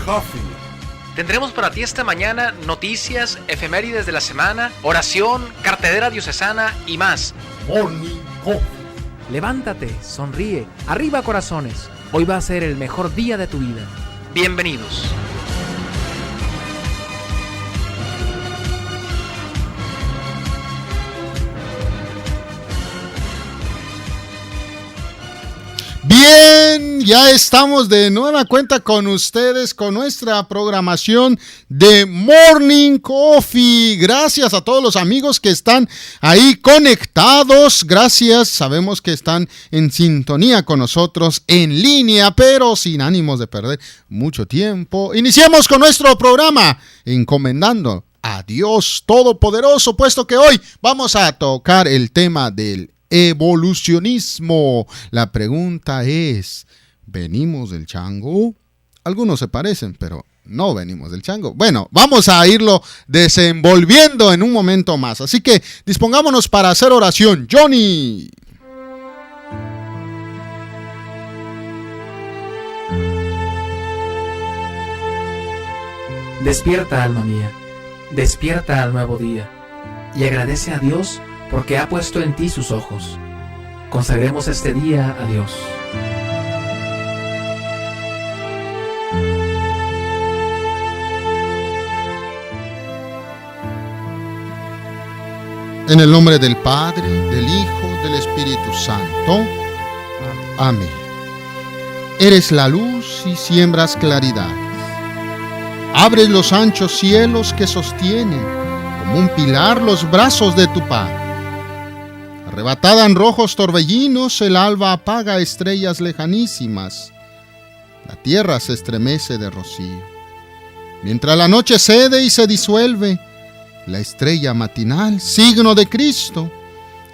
Coffee. Tendremos para ti esta mañana noticias, efemérides de la semana, oración, cartelera diocesana y más. Morning Coffee. Levántate, sonríe, arriba corazones. Hoy va a ser el mejor día de tu vida. Bienvenidos. Bien, ya estamos de nueva cuenta con ustedes con nuestra programación de Morning Coffee. Gracias a todos los amigos que están ahí conectados. Gracias, sabemos que están en sintonía con nosotros en línea, pero sin ánimos de perder mucho tiempo. Iniciamos con nuestro programa encomendando a Dios Todopoderoso, puesto que hoy vamos a tocar el tema del evolucionismo. La pregunta es, ¿venimos del chango? Algunos se parecen, pero no venimos del chango. Bueno, vamos a irlo desenvolviendo en un momento más. Así que dispongámonos para hacer oración. Johnny. Despierta, alma mía, despierta al nuevo día y agradece a Dios porque ha puesto en ti sus ojos. Consagremos este día a Dios. En el nombre del Padre, del Hijo, del Espíritu Santo. Amén. Eres la luz y siembras claridad. Abres los anchos cielos que sostienen como un pilar los brazos de tu paz. Arrebatada en rojos torbellinos, el alba apaga estrellas lejanísimas. La tierra se estremece de rocío. Mientras la noche cede y se disuelve, la estrella matinal, signo de Cristo,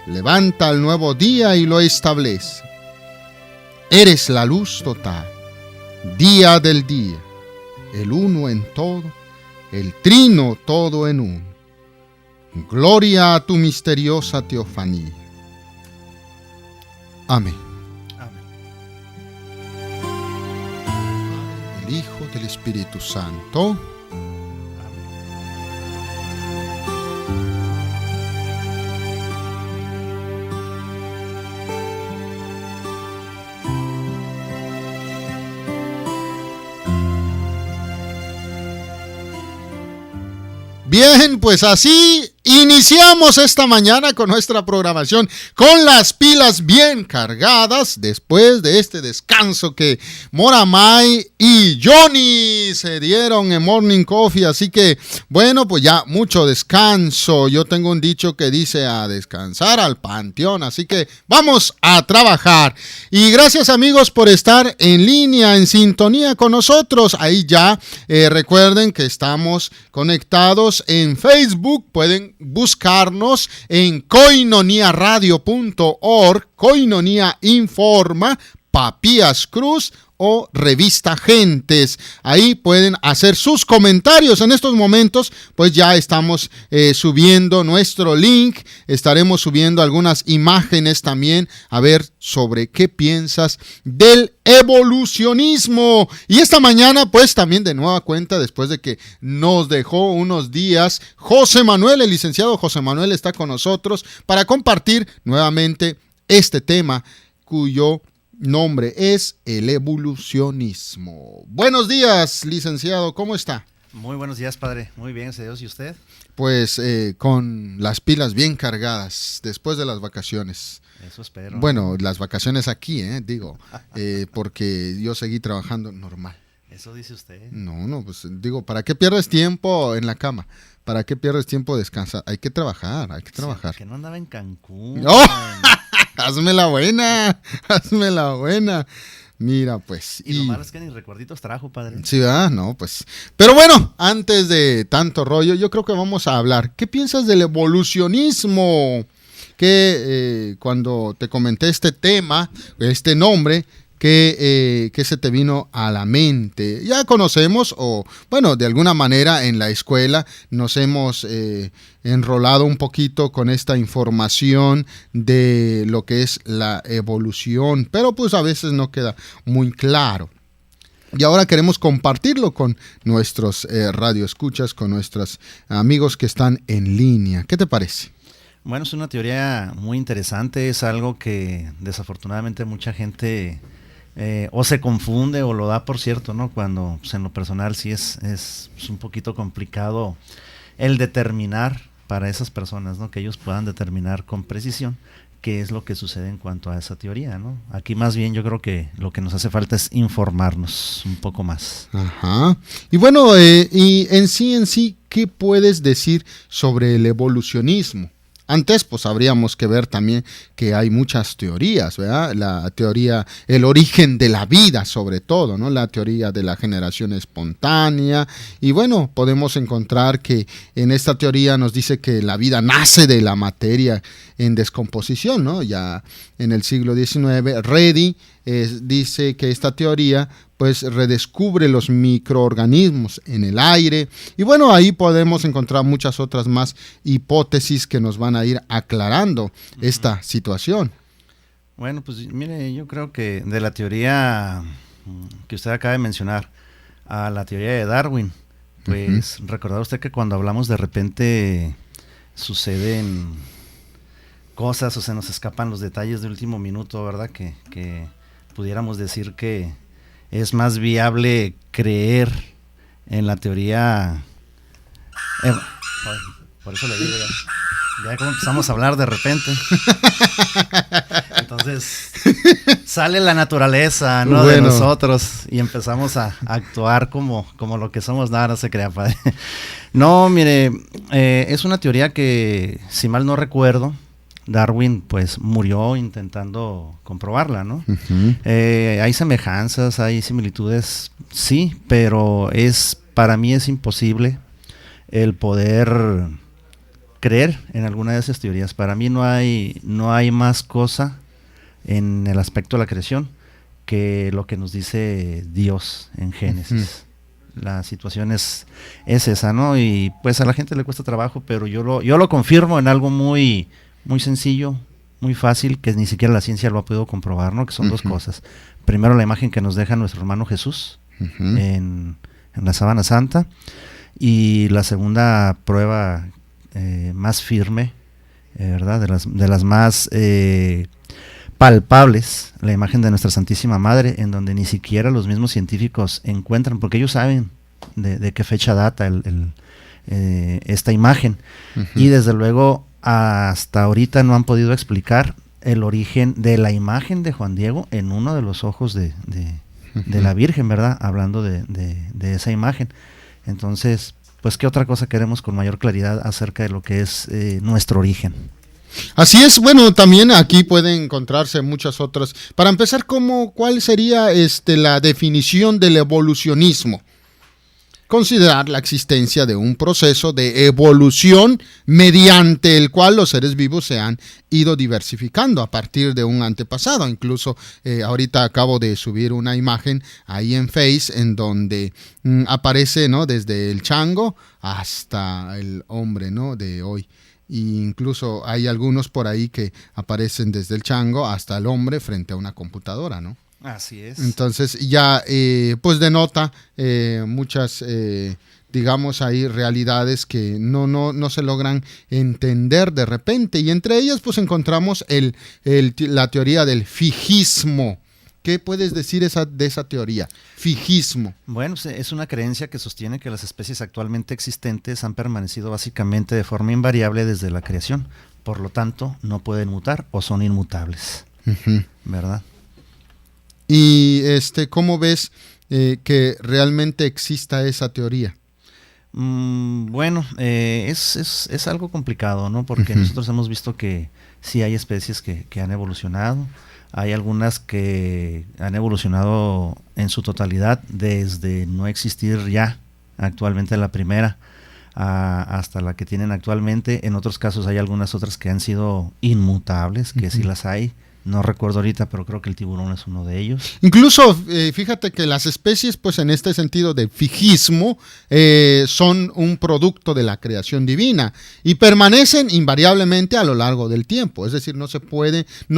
levanta el nuevo día y lo establece. Eres la luz total, día del día, el uno en todo, el trino todo en uno. Gloria a tu misteriosa teofanía. Amén. Amén. Del Hijo, del Espíritu Santo. Bien, pues así iniciamos esta mañana con nuestra programación con las pilas bien cargadas después de este descanso que Moramay y Johnny se dieron en Morning Coffee. Así que, bueno, pues ya mucho descanso. Yo tengo un dicho que dice a descansar al panteón. Así que vamos a trabajar. Y gracias, amigos, por estar en línea, en sintonía con nosotros. Ahí ya recuerden que estamos conectados en Facebook. Pueden buscarnos en koinoniaradio.org, Koinonia Informa, Papías Cruz o Revista Gentes. Ahí pueden hacer sus comentarios. En estos momentos pues ya estamos subiendo nuestro link, estaremos subiendo algunas imágenes también, a ver sobre qué piensas del evolucionismo. Y esta mañana pues también de nueva cuenta, después de que nos dejó unos días, José Manuel, el licenciado José Manuel, está con nosotros para compartir nuevamente este tema cuyo nombre es el evolucionismo. Buenos días, licenciado, ¿cómo está? Muy buenos días, padre. Muy bien, gracias a Dios. ¿Y usted? Pues con las pilas bien cargadas después de las vacaciones. Eso espero. Bueno, las vacaciones aquí, digo, porque yo seguí trabajando normal. Eso dice usted. No, pues digo, ¿para qué pierdes tiempo en la cama? ¿Para qué pierdes tiempo descansar? Hay que trabajar. Sí, que no andaba en Cancún. ¡Oh! Hazme la buena. Mira, pues. Y lo malo es que ni recuerditos trajo, padre. Sí, ¿verdad? No, pues. Pero bueno, antes de tanto rollo, yo creo que vamos a hablar. ¿Qué piensas del evolucionismo? Que cuando te comenté este tema, este nombre, ¿qué se te vino a la mente? Ya conocemos, o bueno, de alguna manera en la escuela nos hemos enrolado un poquito con esta información de lo que es la evolución, pero pues a veces no queda muy claro. Y ahora queremos compartirlo con nuestros radioescuchas, con nuestros amigos que están en línea. ¿Qué te parece? Bueno, es una teoría muy interesante, es algo que desafortunadamente mucha gente o se confunde o lo da por cierto, ¿no? Cuando pues, en lo personal sí es un poquito complicado el determinar para esas personas, ¿no? Que ellos puedan determinar con precisión qué es lo que sucede en cuanto a esa teoría, ¿no? Aquí más bien yo creo que lo que nos hace falta es informarnos un poco más. Ajá. Y bueno, y en sí, ¿qué puedes decir sobre el evolucionismo? Antes, pues habríamos que ver también que hay muchas teorías, ¿verdad? La teoría, el origen de la vida sobre todo, ¿no? La teoría de la generación espontánea. Y bueno, podemos encontrar que en esta teoría nos dice que la vida nace de la materia en descomposición, ¿no? Ya en el siglo XIX, Redi dice que esta teoría pues redescubre los microorganismos en el aire y bueno, ahí podemos encontrar muchas otras más hipótesis que nos van a ir aclarando esta situación. Bueno, pues mire, yo creo que de la teoría que usted acaba de mencionar a la teoría de Darwin, pues recordad usted que cuando hablamos de repente suceden cosas o se nos escapan los detalles de último minuto, ¿verdad? Que pudiéramos decir que es más viable creer en la teoría. Por eso le digo, ya como empezamos a hablar de repente. Entonces sale la naturaleza, ¿no? Bueno. De nosotros y empezamos a actuar como lo que somos. Nada, no se crea, padre. No, mire, es una teoría que, si mal no recuerdo, Darwin pues murió intentando comprobarla, ¿no? Hay semejanzas, hay similitudes, sí, pero para mí es imposible el poder creer en alguna de esas teorías. Para mí no hay más cosa en el aspecto de la creación que lo que nos dice Dios en Génesis. La situación es esa, ¿no? Y pues a la gente le cuesta trabajo, pero yo lo confirmo en algo muy sencillo, muy fácil, que ni siquiera la ciencia lo ha podido comprobar, ¿no? Que son dos cosas. Primero, la imagen que nos deja nuestro hermano Jesús en la sábana santa, y la segunda prueba más firme, ¿verdad? De las más palpables, la imagen de nuestra Santísima Madre, en donde ni siquiera los mismos científicos encuentran, porque ellos saben de qué fecha data esta imagen, y desde luego hasta ahorita no han podido explicar el origen de la imagen de Juan Diego en uno de los ojos de la Virgen, ¿verdad? Hablando de esa imagen. Entonces, pues, ¿qué otra cosa queremos con mayor claridad acerca de lo que es nuestro origen? Así es. Bueno, también aquí pueden encontrarse muchas otras. Para empezar, ¿cuál sería la definición del evolucionismo? Considerar la existencia de un proceso de evolución mediante el cual los seres vivos se han ido diversificando a partir de un antepasado. Incluso ahorita acabo de subir una imagen ahí en Face en donde aparece, ¿no? Desde el chango hasta el hombre, ¿no? De hoy. E incluso hay algunos por ahí que aparecen desde el chango hasta el hombre frente a una computadora, ¿no? Así es. Entonces ya pues denota muchas digamos ahí realidades que no se logran entender de repente, y entre ellas pues encontramos la teoría del fijismo. ¿Qué puedes decir de esa teoría? Fijismo. Bueno, es una creencia que sostiene que las especies actualmente existentes han permanecido básicamente de forma invariable desde la creación, por lo tanto no pueden mutar o son inmutables, ¿verdad? Y ¿cómo ves que realmente exista esa teoría? Bueno, es algo complicado, ¿no? Porque nosotros hemos visto que sí hay especies que han evolucionado. Hay algunas que han evolucionado en su totalidad desde no existir ya actualmente la primera hasta la que tienen actualmente. En otros casos hay algunas otras que han sido inmutables, que sí las hay. No recuerdo ahorita, pero creo que el tiburón es uno de ellos. Incluso, fíjate que las especies, pues en este sentido de fijismo, son un producto de la creación divina y permanecen invariablemente a lo largo del tiempo. Es decir, no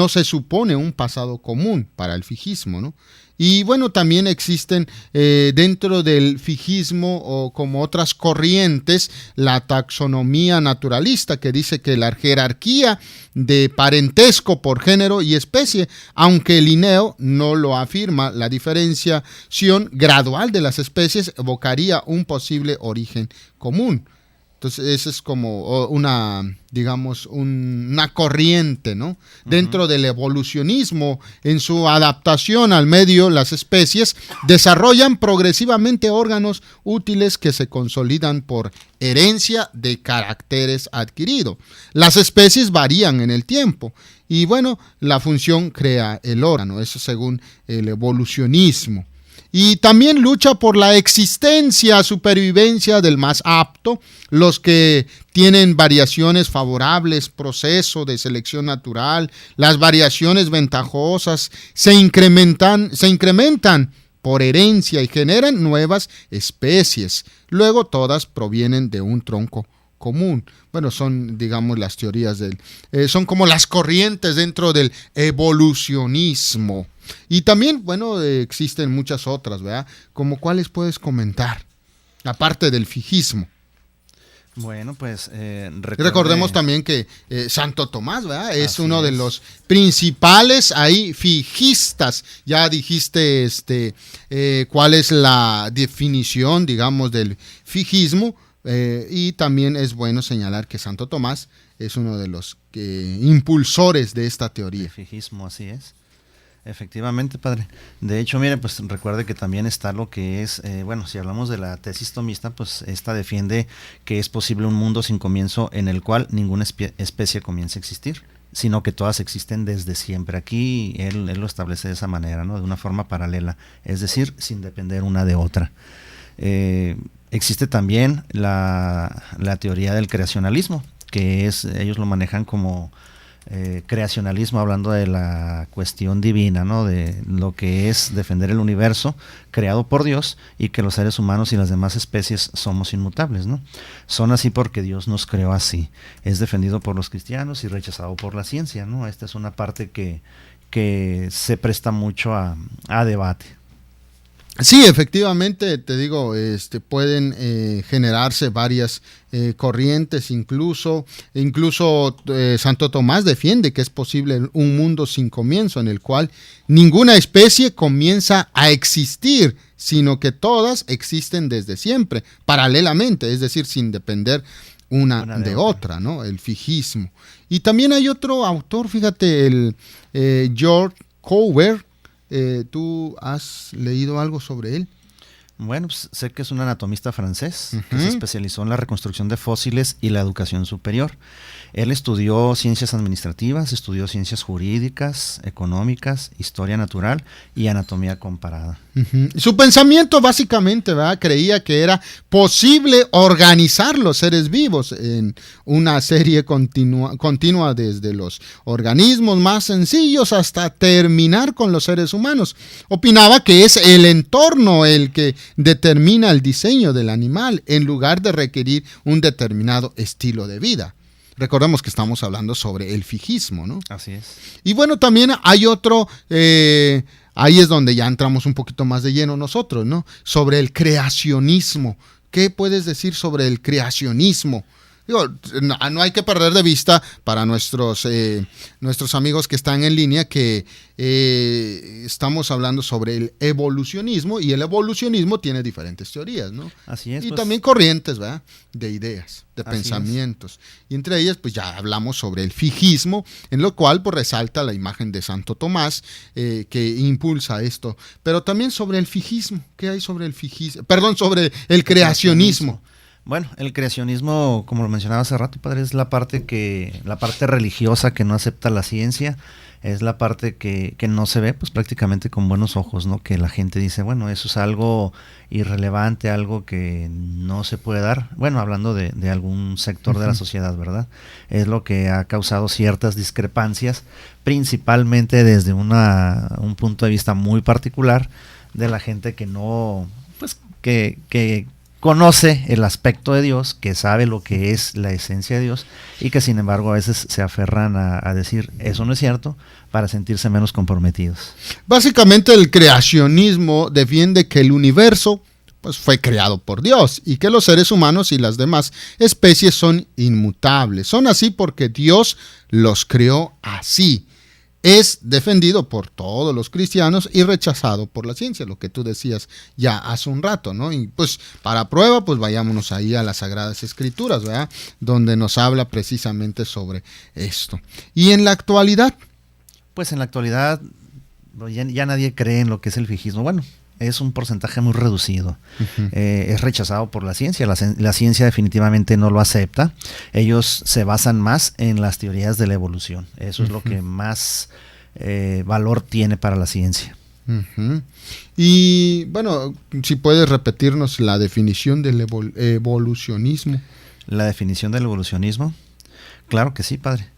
se supone un pasado común para el fijismo, ¿no? Y bueno, también existen dentro del fijismo o como otras corrientes, la taxonomía naturalista, que dice que la jerarquía de parentesco por género y especie, aunque Linneo no lo afirma, la diferenciación gradual de las especies evocaría un posible origen común. Entonces, esa es como una, digamos, una corriente, ¿no? Dentro del evolucionismo, en su adaptación al medio, las especies desarrollan progresivamente órganos útiles que se consolidan por herencia de caracteres adquiridos. Las especies varían en el tiempo y, bueno, la función crea el órgano, eso según el evolucionismo. Y también lucha por la existencia, supervivencia del más apto, los que tienen variaciones favorables, proceso de selección natural, las variaciones ventajosas se incrementan por herencia y generan nuevas especies. Luego todas provienen de un tronco común. Bueno, son, digamos, las teorías son como las corrientes dentro del evolucionismo. Y también, bueno, existen muchas otras, ¿verdad? Como cuáles puedes comentar, aparte del fijismo. Bueno, pues recordemos también que Santo Tomás, ¿verdad? Es uno de los principales ahí fijistas. Ya dijiste cuál es la definición, digamos, del fijismo. Y también es bueno señalar que Santo Tomás es uno de los impulsores de esta teoría. El fijismo, así es. Efectivamente, padre. De hecho, mire, pues recuerde que también está lo que es, si hablamos de la tesis tomista, pues esta defiende que es posible un mundo sin comienzo en el cual ninguna especie comience a existir, sino que todas existen desde siempre. Aquí él lo establece de esa manera, ¿no? De una forma paralela, es decir, sin depender una de otra. Existe también la teoría del creacionalismo, que ellos lo manejan como creacionalismo, hablando de la cuestión divina, ¿no? De lo que es defender el universo creado por Dios y que los seres humanos y las demás especies somos inmutables, ¿no? Son así porque Dios nos creó así. Es defendido por los cristianos y rechazado por la ciencia, ¿no? Esta es una parte que se presta mucho a debate. Sí, efectivamente, te digo, pueden generarse varias corrientes, incluso Santo Tomás defiende que es posible un mundo sin comienzo, en el cual ninguna especie comienza a existir, sino que todas existen desde siempre, paralelamente, es decir, sin depender una de otra, ¿no? El fijismo. Y también hay otro autor, fíjate, el George Cuvier. ¿Tú has leído algo sobre él? Bueno, pues sé que es un anatomista francés que se especializó en la reconstrucción de fósiles y la educación superior. Él estudió ciencias administrativas, estudió ciencias jurídicas, económicas, historia natural y anatomía comparada. Su pensamiento básicamente, ¿verdad?, creía que era posible organizar los seres vivos en una serie continua desde los organismos más sencillos hasta terminar con los seres humanos. Opinaba que es el entorno el que determina el diseño del animal en lugar de requerir un determinado estilo de vida. Recordemos que estamos hablando sobre el fijismo, ¿no? Así es. Y bueno, también hay otro, ahí es donde ya entramos un poquito más de lleno nosotros, ¿no? Sobre el creacionismo. ¿Qué puedes decir sobre el creacionismo? Digo, no hay que perder de vista para nuestros amigos que están en línea que estamos hablando sobre el evolucionismo, y el evolucionismo tiene diferentes teorías, ¿no? Así es. Y también corrientes, ¿verdad?, de ideas, de pensamientos. Y entre ellas, pues ya hablamos sobre el fijismo, en lo cual pues resalta la imagen de Santo Tomás, que impulsa esto. Pero también sobre el fijismo. ¿Qué hay sobre el fijismo? Perdón, sobre el creacionismo. Bueno, el creacionismo, como lo mencionaba hace rato, padre, es la parte religiosa que no acepta la ciencia, es la parte que no se ve pues prácticamente con buenos ojos, ¿no? Que la gente dice, bueno, eso es algo irrelevante, algo que no se puede dar. Bueno, hablando de algún sector de la sociedad, ¿verdad? Es lo que ha causado ciertas discrepancias, principalmente desde un punto de vista muy particular de la gente que no, pues que conoce el aspecto de Dios, que sabe lo que es la esencia de Dios, y que sin embargo a veces se aferran a decir eso no es cierto, para sentirse menos comprometidos. Básicamente el creacionismo defiende que el universo pues fue creado por Dios y que los seres humanos y las demás especies son inmutables. Son así porque Dios los creó así. Es defendido por todos los cristianos y rechazado por la ciencia, lo que tú decías ya hace un rato, ¿no? Y pues para prueba, pues vayámonos ahí a las Sagradas Escrituras, ¿verdad? Donde nos habla precisamente sobre esto. Y en la actualidad. Pues en la actualidad ya nadie cree en lo que es el fijismo. Bueno, es un porcentaje muy reducido. Es rechazado por la ciencia. La ciencia definitivamente no lo acepta. Ellos se basan más en las teorías de la evolución. Eso es lo que más valor tiene para la ciencia. Y bueno, si puedes repetirnos la definición del evolucionismo. La definición del evolucionismo. Claro que sí, padre.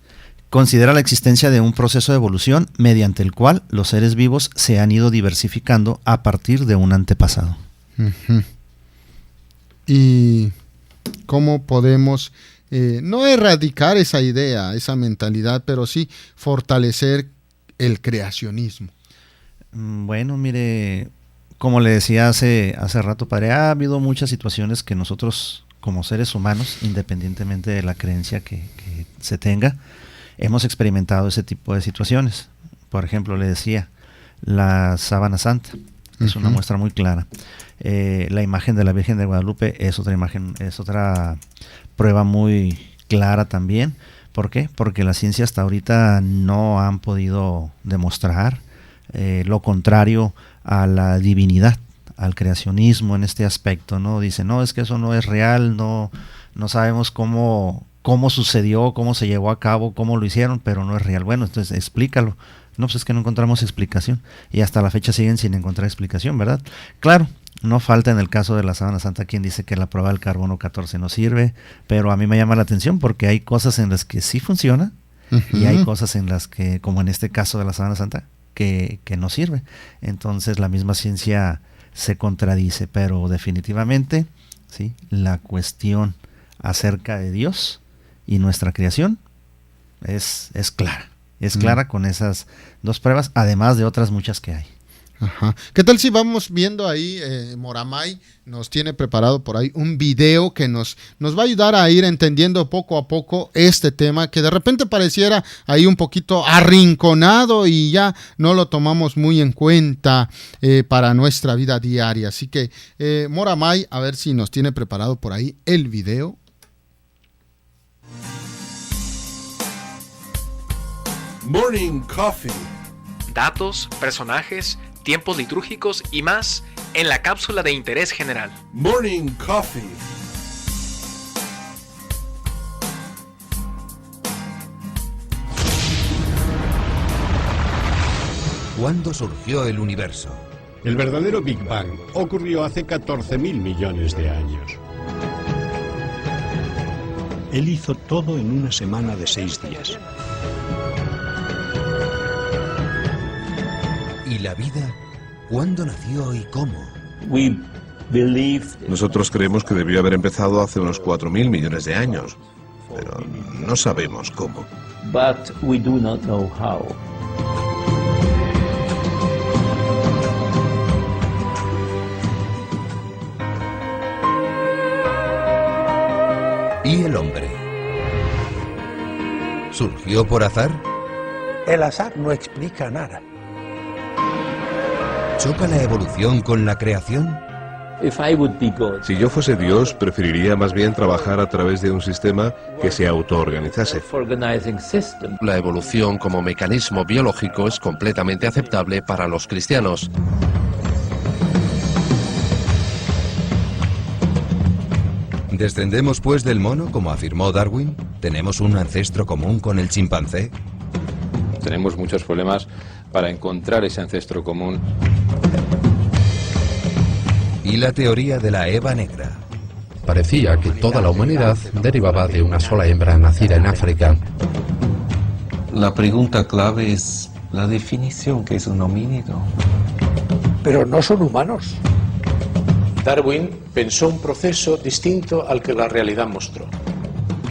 Considera la existencia de un proceso de evolución mediante el cual los seres vivos se han ido diversificando a partir de un antepasado. ¿Y cómo podemos no erradicar esa idea, esa mentalidad, pero sí fortalecer el creacionismo? Bueno, mire, como le decía hace rato, padre, ha habido muchas situaciones que nosotros como seres humanos, independientemente de la creencia que se tenga, hemos experimentado ese tipo de situaciones. Por ejemplo, le decía, la sábana santa es una muestra muy clara. La imagen de la Virgen de Guadalupe es otra imagen, es otra prueba muy clara también. ¿Por qué? Porque la ciencia hasta ahorita no han podido demostrar lo contrario a la divinidad, al creacionismo en este aspecto, ¿no? Dicen, no, es que eso no es real, no sabemos cómo sucedió, cómo se llevó a cabo, cómo lo hicieron, pero no es real. Bueno, entonces explícalo. No, pues es que no encontramos explicación. Y hasta la fecha siguen sin encontrar explicación, ¿verdad? Claro, no falta en el caso de la sábana santa quien dice que la prueba del carbono 14 no sirve, pero a mí me llama la atención porque hay cosas en las que sí funciona y hay cosas en las que, como en este caso de la sábana santa, que no sirve. Entonces la misma ciencia se contradice, pero definitivamente, sí, la cuestión acerca de Dios y nuestra creación es clara. Es clara con esas dos pruebas, además de otras muchas que hay. Ajá. ¿Qué tal si vamos viendo ahí, Moramay nos tiene preparado por ahí un video que nos va a ayudar a ir entendiendo poco a poco este tema que de repente pareciera ahí un poquito arrinconado y ya no lo tomamos muy en cuenta para nuestra vida diaria? Así que Moramay, a ver si nos tiene preparado por ahí el video. Morning Coffee. Datos, personajes, tiempos litúrgicos y más en la cápsula de interés general. Morning Coffee. ¿Cuándo surgió el universo? El verdadero Big Bang ocurrió hace 14.000 millones de años. Él hizo todo en una semana de 6 días. ¿Y la vida? ¿Cuándo nació y cómo? Nosotros creemos que debió haber empezado hace unos 4.000 millones de años, pero no sabemos cómo. ¿Y el hombre? ¿Surgió por azar? El azar no explica nada. ¿Choca la evolución con la creación? Si yo fuese Dios, preferiría más bien trabajar a través de un sistema que se autoorganizase. La evolución como mecanismo biológico es completamente aceptable para los cristianos. ¿Descendemos pues del mono, como afirmó Darwin? ¿Tenemos un ancestro común con el chimpancé? Tenemos muchos problemas para encontrar ese ancestro común. ¿Y la teoría de la Eva negra? Parecía que toda la humanidad derivaba de una sola hembra nacida en África. La pregunta clave es la definición que es un homínido. Pero no son humanos. Darwin pensó un proceso distinto al que la realidad mostró.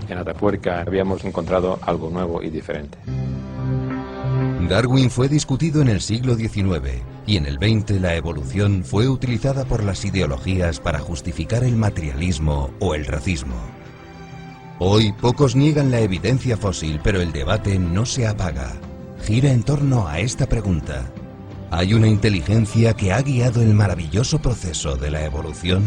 En Atapuerca habíamos encontrado algo nuevo y diferente. Darwin fue discutido en el siglo XIX y en el XX la evolución fue utilizada por las ideologías para justificar el materialismo o el racismo. Hoy pocos niegan la evidencia fósil, pero el debate no se apaga. Gira en torno a esta pregunta: ¿hay una inteligencia que ha guiado el maravilloso proceso de la evolución?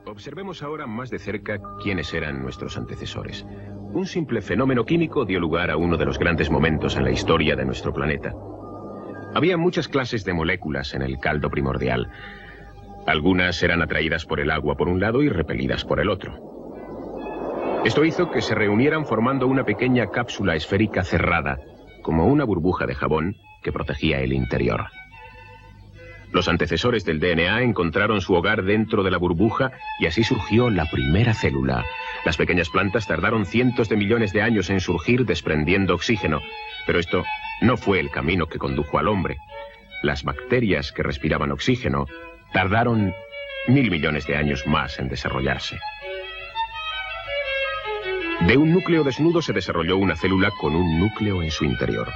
Observemos ahora más de cerca quiénes eran nuestros antecesores. Un simple fenómeno químico dio lugar a uno de los grandes momentos en la historia de nuestro planeta. Había muchas clases de moléculas en el caldo primordial. Algunas eran atraídas por el agua por un lado y repelidas por el otro. Esto hizo que se reunieran formando una pequeña cápsula esférica cerrada, como una burbuja de jabón que protegía el interior. Los antecesores del DNA encontraron su hogar dentro de la burbuja y así surgió la primera célula. Las pequeñas plantas tardaron cientos de millones de años en surgir desprendiendo oxígeno, pero esto no fue el camino que condujo al hombre. Las bacterias que respiraban oxígeno tardaron 1.000 millones de años más en desarrollarse. De un núcleo desnudo se desarrolló una célula con un núcleo en su interior.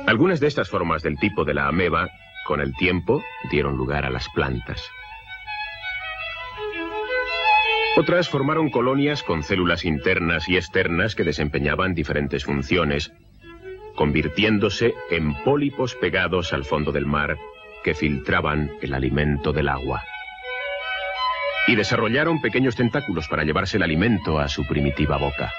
Algunas de estas formas del tipo de la ameba, con el tiempo, dieron lugar a las plantas. Otras formaron colonias con células internas y externas que desempeñaban diferentes funciones, convirtiéndose en pólipos pegados al fondo del mar que filtraban el alimento del agua. Y desarrollaron pequeños tentáculos para llevarse el alimento a su primitiva boca.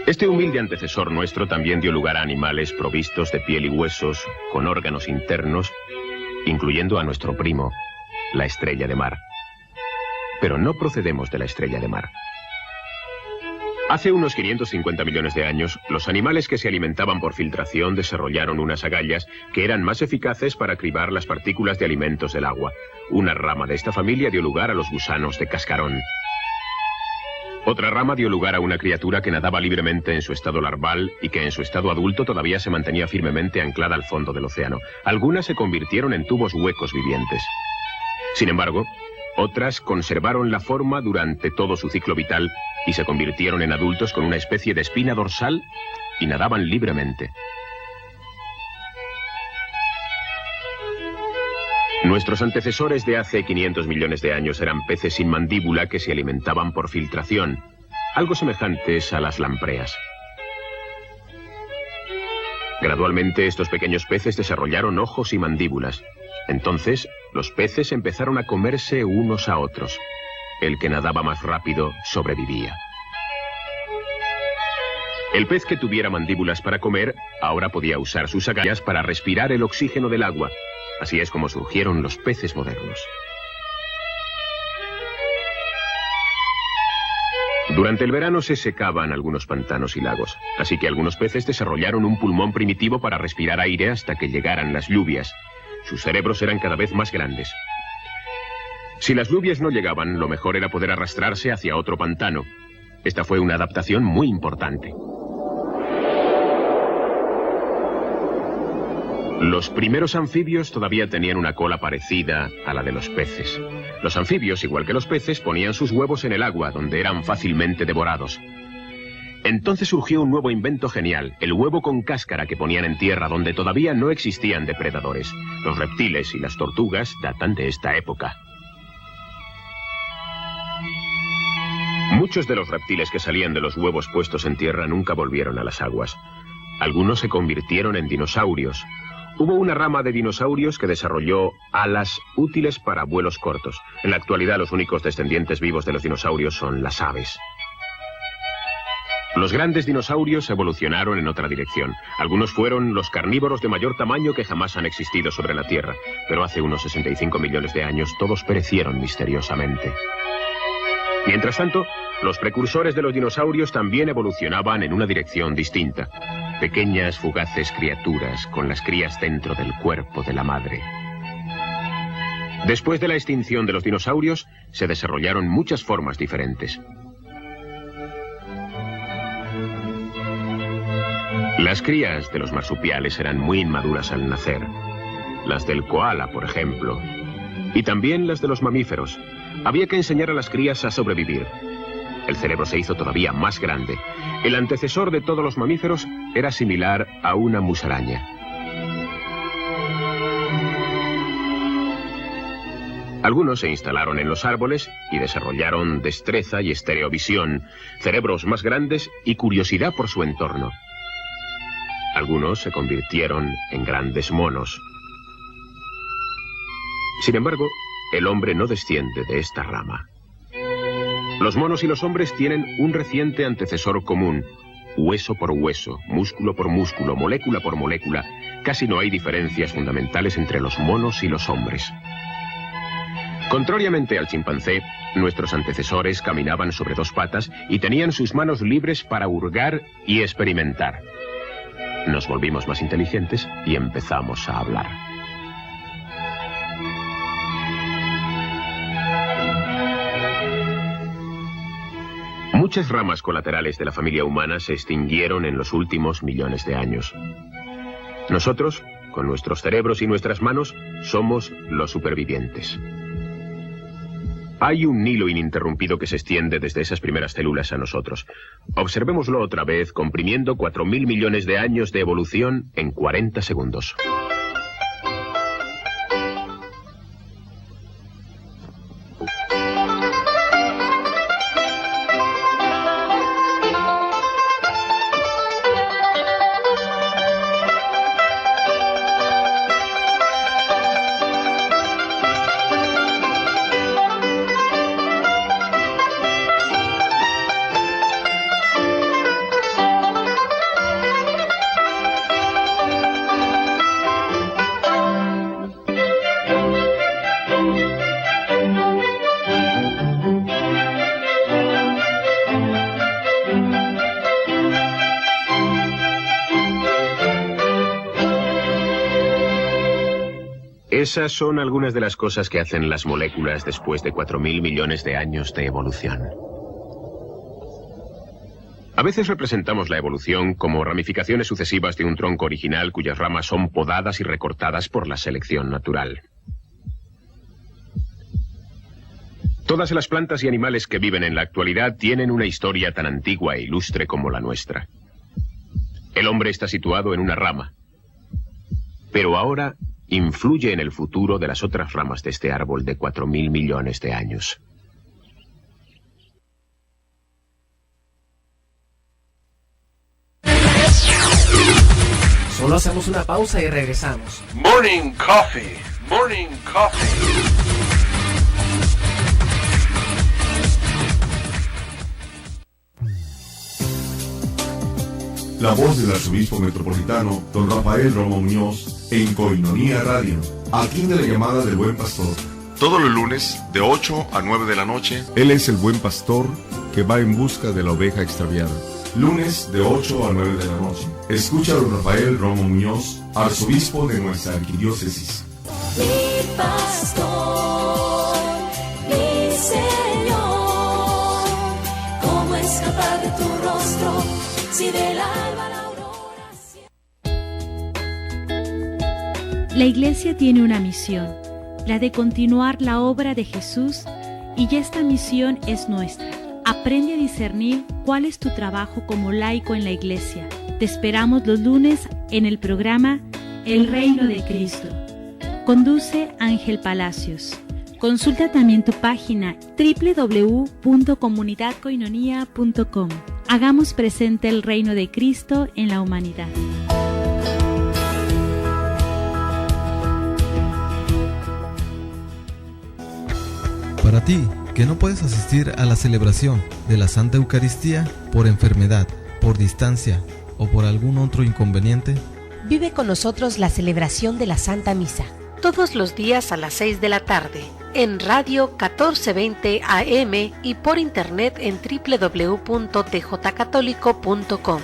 Este humilde antecesor nuestro también dio lugar a animales provistos de piel y huesos, con órganos internos, incluyendo a nuestro primo, la estrella de mar. Pero no procedemos de la estrella de mar. Hace unos 550 millones de años, los animales que se alimentaban por filtración desarrollaron unas agallas que eran más eficaces para cribar las partículas de alimentos del agua. Una rama de esta familia dio lugar a los gusanos de cascarón. Otra rama dio lugar a una criatura que nadaba libremente en su estado larval y que en su estado adulto todavía se mantenía firmemente anclada al fondo del océano. Algunas se convirtieron en tubos huecos vivientes. Sin embargo, otras conservaron la forma durante todo su ciclo vital y se convirtieron en adultos con una especie de espina dorsal y nadaban libremente. Nuestros antecesores de hace 500 millones de años eran peces sin mandíbula que se alimentaban por filtración, algo semejantes a las lampreas. Gradualmente estos pequeños peces desarrollaron ojos y mandíbulas. Entonces, los peces empezaron a comerse unos a otros. El que nadaba más rápido sobrevivía. El pez que tuviera mandíbulas para comer, ahora podía usar sus agallas para respirar el oxígeno del agua. Así es como surgieron los peces modernos. Durante el verano se secaban algunos pantanos y lagos, así que algunos peces desarrollaron un pulmón primitivo para respirar aire hasta que llegaran las lluvias. Sus cerebros eran cada vez más grandes. Si las lluvias no llegaban, lo mejor era poder arrastrarse hacia otro pantano. Esta fue una adaptación muy importante. Los primeros anfibios todavía tenían una cola parecida a la de los peces. Los anfibios, igual que los peces, ponían sus huevos en el agua, donde eran fácilmente devorados. Entonces surgió un nuevo invento genial, el huevo con cáscara que ponían en tierra, donde todavía no existían depredadores. Los reptiles y las tortugas datan de esta época. Muchos de los reptiles que salían de los huevos puestos en tierra nunca volvieron a las aguas. Algunos se convirtieron en dinosaurios. Hubo una rama de dinosaurios que desarrolló alas útiles para vuelos cortos. En la actualidad, los únicos descendientes vivos de los dinosaurios son las aves. Los grandes dinosaurios evolucionaron en otra dirección. Algunos fueron los carnívoros de mayor tamaño que jamás han existido sobre la Tierra, pero hace unos 65 millones de años todos perecieron misteriosamente. Mientras tanto, Los precursores de los dinosaurios también evolucionaban en una dirección distinta. Pequeñas, fugaces criaturas con las crías dentro del cuerpo de la madre. Después de la extinción de los dinosaurios, se desarrollaron muchas formas diferentes. Las crías de los marsupiales eran muy inmaduras al nacer. Las del koala, por ejemplo. Y también las de los mamíferos. Había que enseñar a las crías a sobrevivir. El cerebro se hizo todavía más grande. El antecesor de todos los mamíferos era similar a una musaraña. Algunos se instalaron en los árboles y desarrollaron destreza y estereovisión, cerebros más grandes y curiosidad por su entorno. Algunos se convirtieron en grandes monos. Sin embargo, el hombre no desciende de esta rama. Los monos y los hombres tienen un reciente antecesor común, hueso por hueso, músculo por músculo, molécula por molécula. Casi no hay diferencias fundamentales entre los monos y los hombres. Contrariamente al chimpancé, nuestros antecesores caminaban sobre dos patas y tenían sus manos libres para hurgar y experimentar. Nos volvimos más inteligentes y empezamos a hablar. Muchas ramas colaterales de la familia humana se extinguieron en los últimos millones de años. Nosotros, con nuestros cerebros y nuestras manos, somos los supervivientes. Hay un hilo ininterrumpido que se extiende desde esas primeras células a nosotros. Observémoslo otra vez, comprimiendo 4.000 millones de años de evolución en 40 segundos. Esas son algunas de las cosas que hacen las moléculas después de 4.000 millones de años de evolución. A veces representamos la evolución como ramificaciones sucesivas de un tronco original cuyas ramas son podadas y recortadas por la selección natural. Todas las plantas y animales que viven en la actualidad tienen una historia tan antigua e ilustre como la nuestra. El hombre está situado en una rama, pero ahora influye en el futuro de las otras ramas de este árbol de 4.000 millones de años. Solo hacemos una pausa y regresamos. Morning Coffee, Morning Coffee. La voz del arzobispo metropolitano, don Rafael Romo Muñoz, en Koinonía Radio, aquí de la llamada del Buen Pastor. Todos los lunes, de 8 a 9 de la noche. Él es el buen pastor que va en busca de la oveja extraviada. Lunes, de 8 a 9 de la noche. Escucha a don Rafael Romo Muñoz, arzobispo de nuestra arquidiócesis. Mi pastor, mi Señor, ¿cómo escapar de tu rostro si del alba la aurora La Iglesia tiene una misión, la de continuar la obra de Jesús, y esta misión es nuestra. Aprende a discernir cuál es tu trabajo como laico en la Iglesia. Te esperamos los lunes en el programa El Reino de Cristo. Conduce Ángel Palacios. Consulta también tu página www.comunidadkoinonia.com. Hagamos presente el reino de Cristo en la humanidad. Para ti, que no puedes asistir a la celebración de la Santa Eucaristía por enfermedad, por distancia o por algún otro inconveniente, vive con nosotros la celebración de la Santa Misa. todos los días a las 6 de la tarde, en Radio 1420 AM y por internet en www.tjcatólico.com.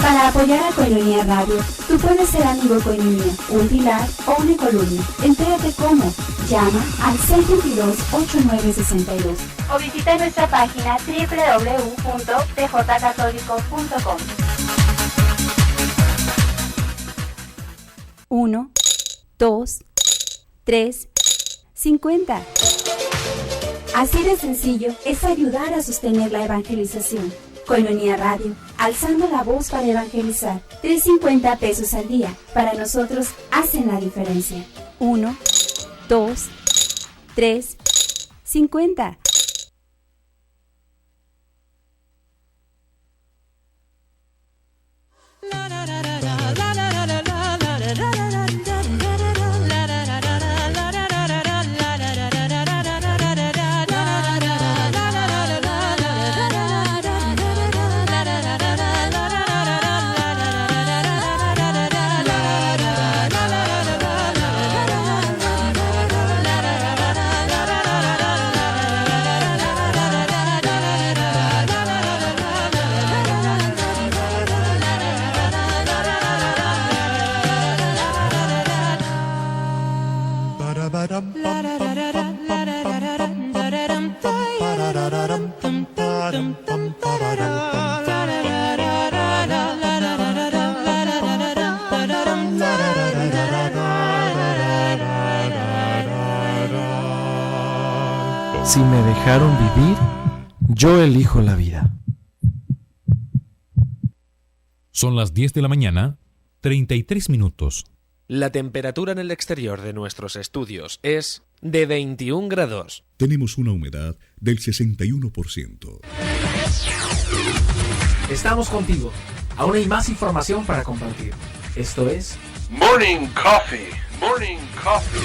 Para apoyar a Coinonía Radio, tú puedes ser amigo Coinonía, un pilar o una columna. Entérate cómo. Llama al 622-8962 o visita nuestra página www.tjcatólico.com. 1, 2, 3, 50. Así de sencillo es ayudar a sostener la evangelización. Coinonía Radio, alzando la voz para evangelizar. 3.50 pesos al día, para nosotros hacen la diferencia. 1, 2, 3, 50. Si me dejaron vivir, yo elijo la vida. Son las 10 de la mañana, 33 minutos. La temperatura en el exterior de nuestros estudios es de 21 grados. Tenemos una humedad del 61%. Estamos contigo. Aún hay más información para compartir. Esto es Morning Coffee. Morning Coffee.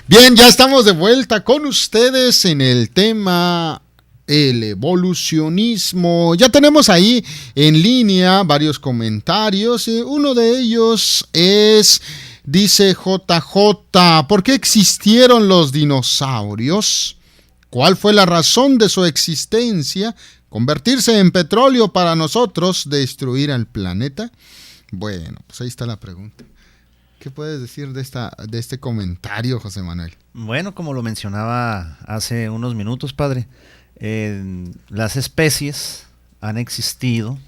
Bien, ya estamos de vuelta con ustedes en el tema el evolucionismo. Ya tenemos ahí en línea varios comentarios. Uno de ellos es, dice JJ, ¿por qué existieron los dinosaurios? ¿Cuál fue la razón de su existencia? ¿Convertirse en petróleo para nosotros, destruir al planeta? Bueno, pues ahí está la pregunta. ¿Qué puedes decir de este comentario, José Manuel? Bueno, como lo mencionaba hace unos minutos, padre, las especies han existido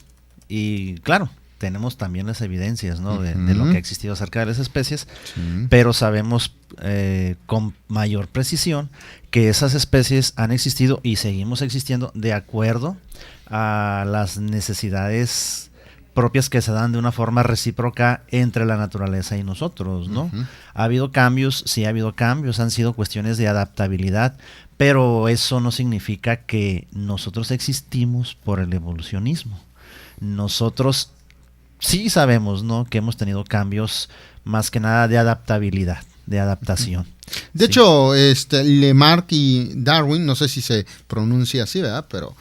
y, claro, tenemos también las evidencias, ¿no? de lo que ha existido acerca de las especies, pero sabemos con mayor precisión que esas especies han existido y seguimos existiendo de acuerdo a las necesidades propias que se dan de una forma recíproca entre la naturaleza y nosotros, ¿no? Ha habido cambios, sí ha habido cambios, han sido cuestiones de adaptabilidad, pero eso no significa que nosotros existimos por el evolucionismo. Nosotros sí sabemos, ¿no?, que hemos tenido cambios más que nada de adaptabilidad, de adaptación. De hecho, Lamarck y Darwin, no sé si se pronuncia así, ¿verdad? Pero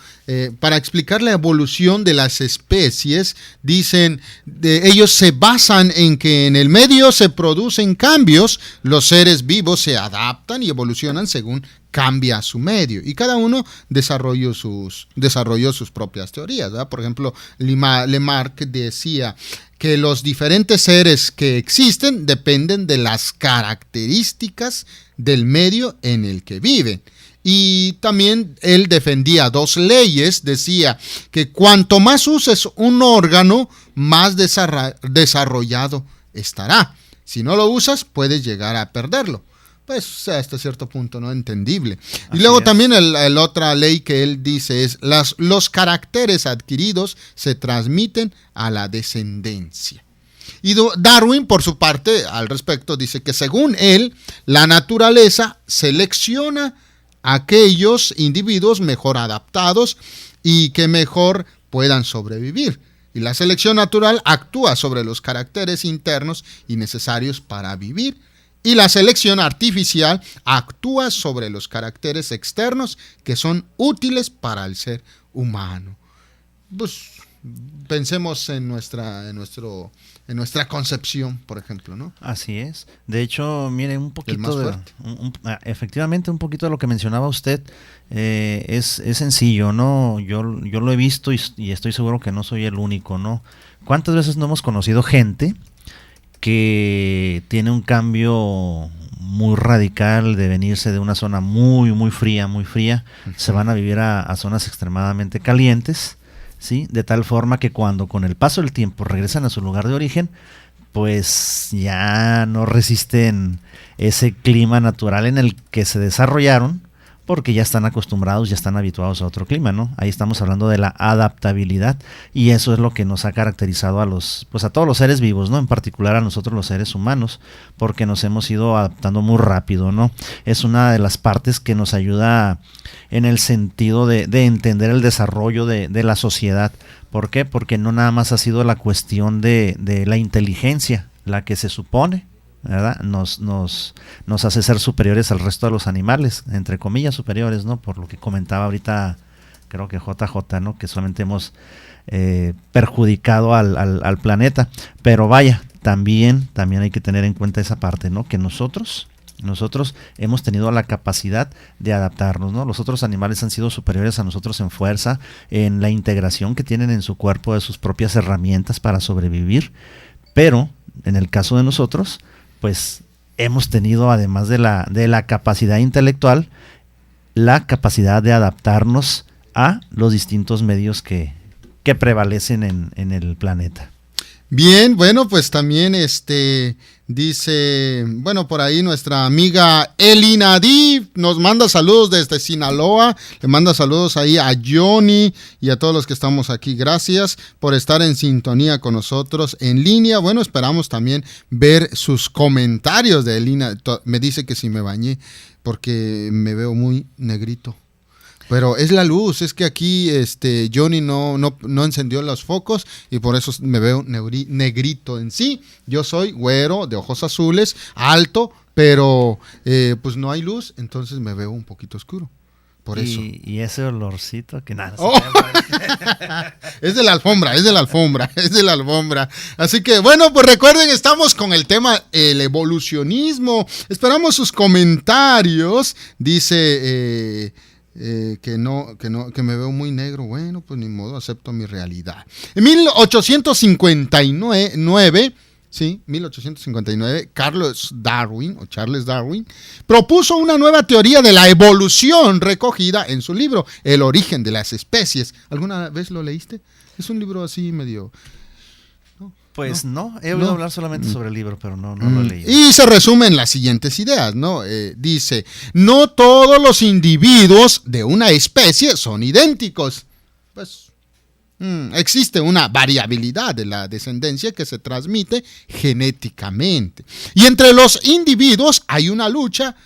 para explicar la evolución de las especies, dicen, ellos se basan en que en el medio se producen cambios, los seres vivos se adaptan y evolucionan según cambia su medio, y cada uno desarrolló sus propias teorías, ¿verdad? Por ejemplo, Lamarck decía que los diferentes seres que existen dependen de las características del medio en el que viven. Y también él defendía dos leyes, decía que cuanto más uses un órgano, más desarrollado estará. Si no lo usas, puedes llegar a perderlo. Pues hasta cierto punto no entendible. Y luego también la otra ley que él dice es los caracteres adquiridos se transmiten a la descendencia. Y Darwin, por su parte, al respecto, dice que según él, la naturaleza selecciona a aquellos individuos mejor adaptados y que mejor puedan sobrevivir. Y la selección natural actúa sobre los caracteres internos y necesarios para vivir. Y la selección artificial actúa sobre los caracteres externos que son útiles para el ser humano. Pues pensemos en nuestra concepción, por ejemplo, ¿no? Así es. De hecho, mire, un poquito efectivamente, un poquito de lo que mencionaba usted es sencillo, ¿no? Yo lo he visto y estoy seguro que no soy el único, ¿no? ¿Cuántas veces no hemos conocido gente que tiene un cambio muy radical de venirse de una zona muy, muy fría, se van a vivir a zonas extremadamente calientes, ¿sí? De tal forma que cuando con el paso del tiempo regresan a su lugar de origen, pues ya no resisten ese clima natural en el que se desarrollaron, porque ya están acostumbrados, ya están habituados a otro clima, ¿no? Ahí estamos hablando de la adaptabilidad, y eso es lo que nos ha caracterizado a todos los seres vivos, ¿no? En particular a nosotros los seres humanos, porque nos hemos ido adaptando muy rápido, ¿no? Es una de las partes que nos ayuda en el sentido de entender el desarrollo de la sociedad. ¿Por qué? Porque no nada más ha sido la cuestión de la inteligencia, la que se supone, ¿verdad? Nos hace ser superiores al resto de los animales, entre comillas superiores, ¿no? Por lo que comentaba ahorita, creo que JJ, ¿no? Que solamente hemos perjudicado al planeta. Pero vaya, también hay que tener en cuenta esa parte, ¿no? Que nosotros hemos tenido la capacidad de adaptarnos, ¿no? Los otros animales han sido superiores a nosotros en fuerza, en la integración que tienen en su cuerpo de sus propias herramientas para sobrevivir, pero en el caso de nosotros, pues hemos tenido, además de la capacidad intelectual, la capacidad de adaptarnos a los distintos medios que prevalecen en el planeta. Bien, bueno, pues también dice, bueno, por ahí nuestra amiga Elina Div nos manda saludos desde Sinaloa, le manda saludos ahí a Johnny y a todos los que estamos aquí. Gracias por estar en sintonía con nosotros en línea. Bueno, esperamos también ver sus comentarios de Elina. Me dice que si me bañé porque me veo muy negrito. Pero es la luz, es que aquí Johnny no encendió los focos y por eso me veo negrito en sí. Yo soy güero, de ojos azules, alto, pero pues no hay luz, entonces me veo un poquito oscuro. Por eso. Y ese olorcito que nada. Oh. Es de la alfombra. Así que bueno, pues recuerden, estamos con el tema el evolucionismo. Esperamos sus comentarios. Dice que me veo muy negro. Bueno, pues ni modo, acepto mi realidad. En 1859, Charles Darwin propuso una nueva teoría de la evolución recogida en su libro El origen de las especies. ¿Alguna vez lo leíste? Es un libro así medio... Pues no, he oído hablar solamente sobre el libro, pero no lo he leído. Y se resume en las siguientes ideas, ¿no? Dice, no todos los individuos de una especie son idénticos. Pues existe una variabilidad de la descendencia que se transmite genéticamente. Y entre los individuos hay una lucha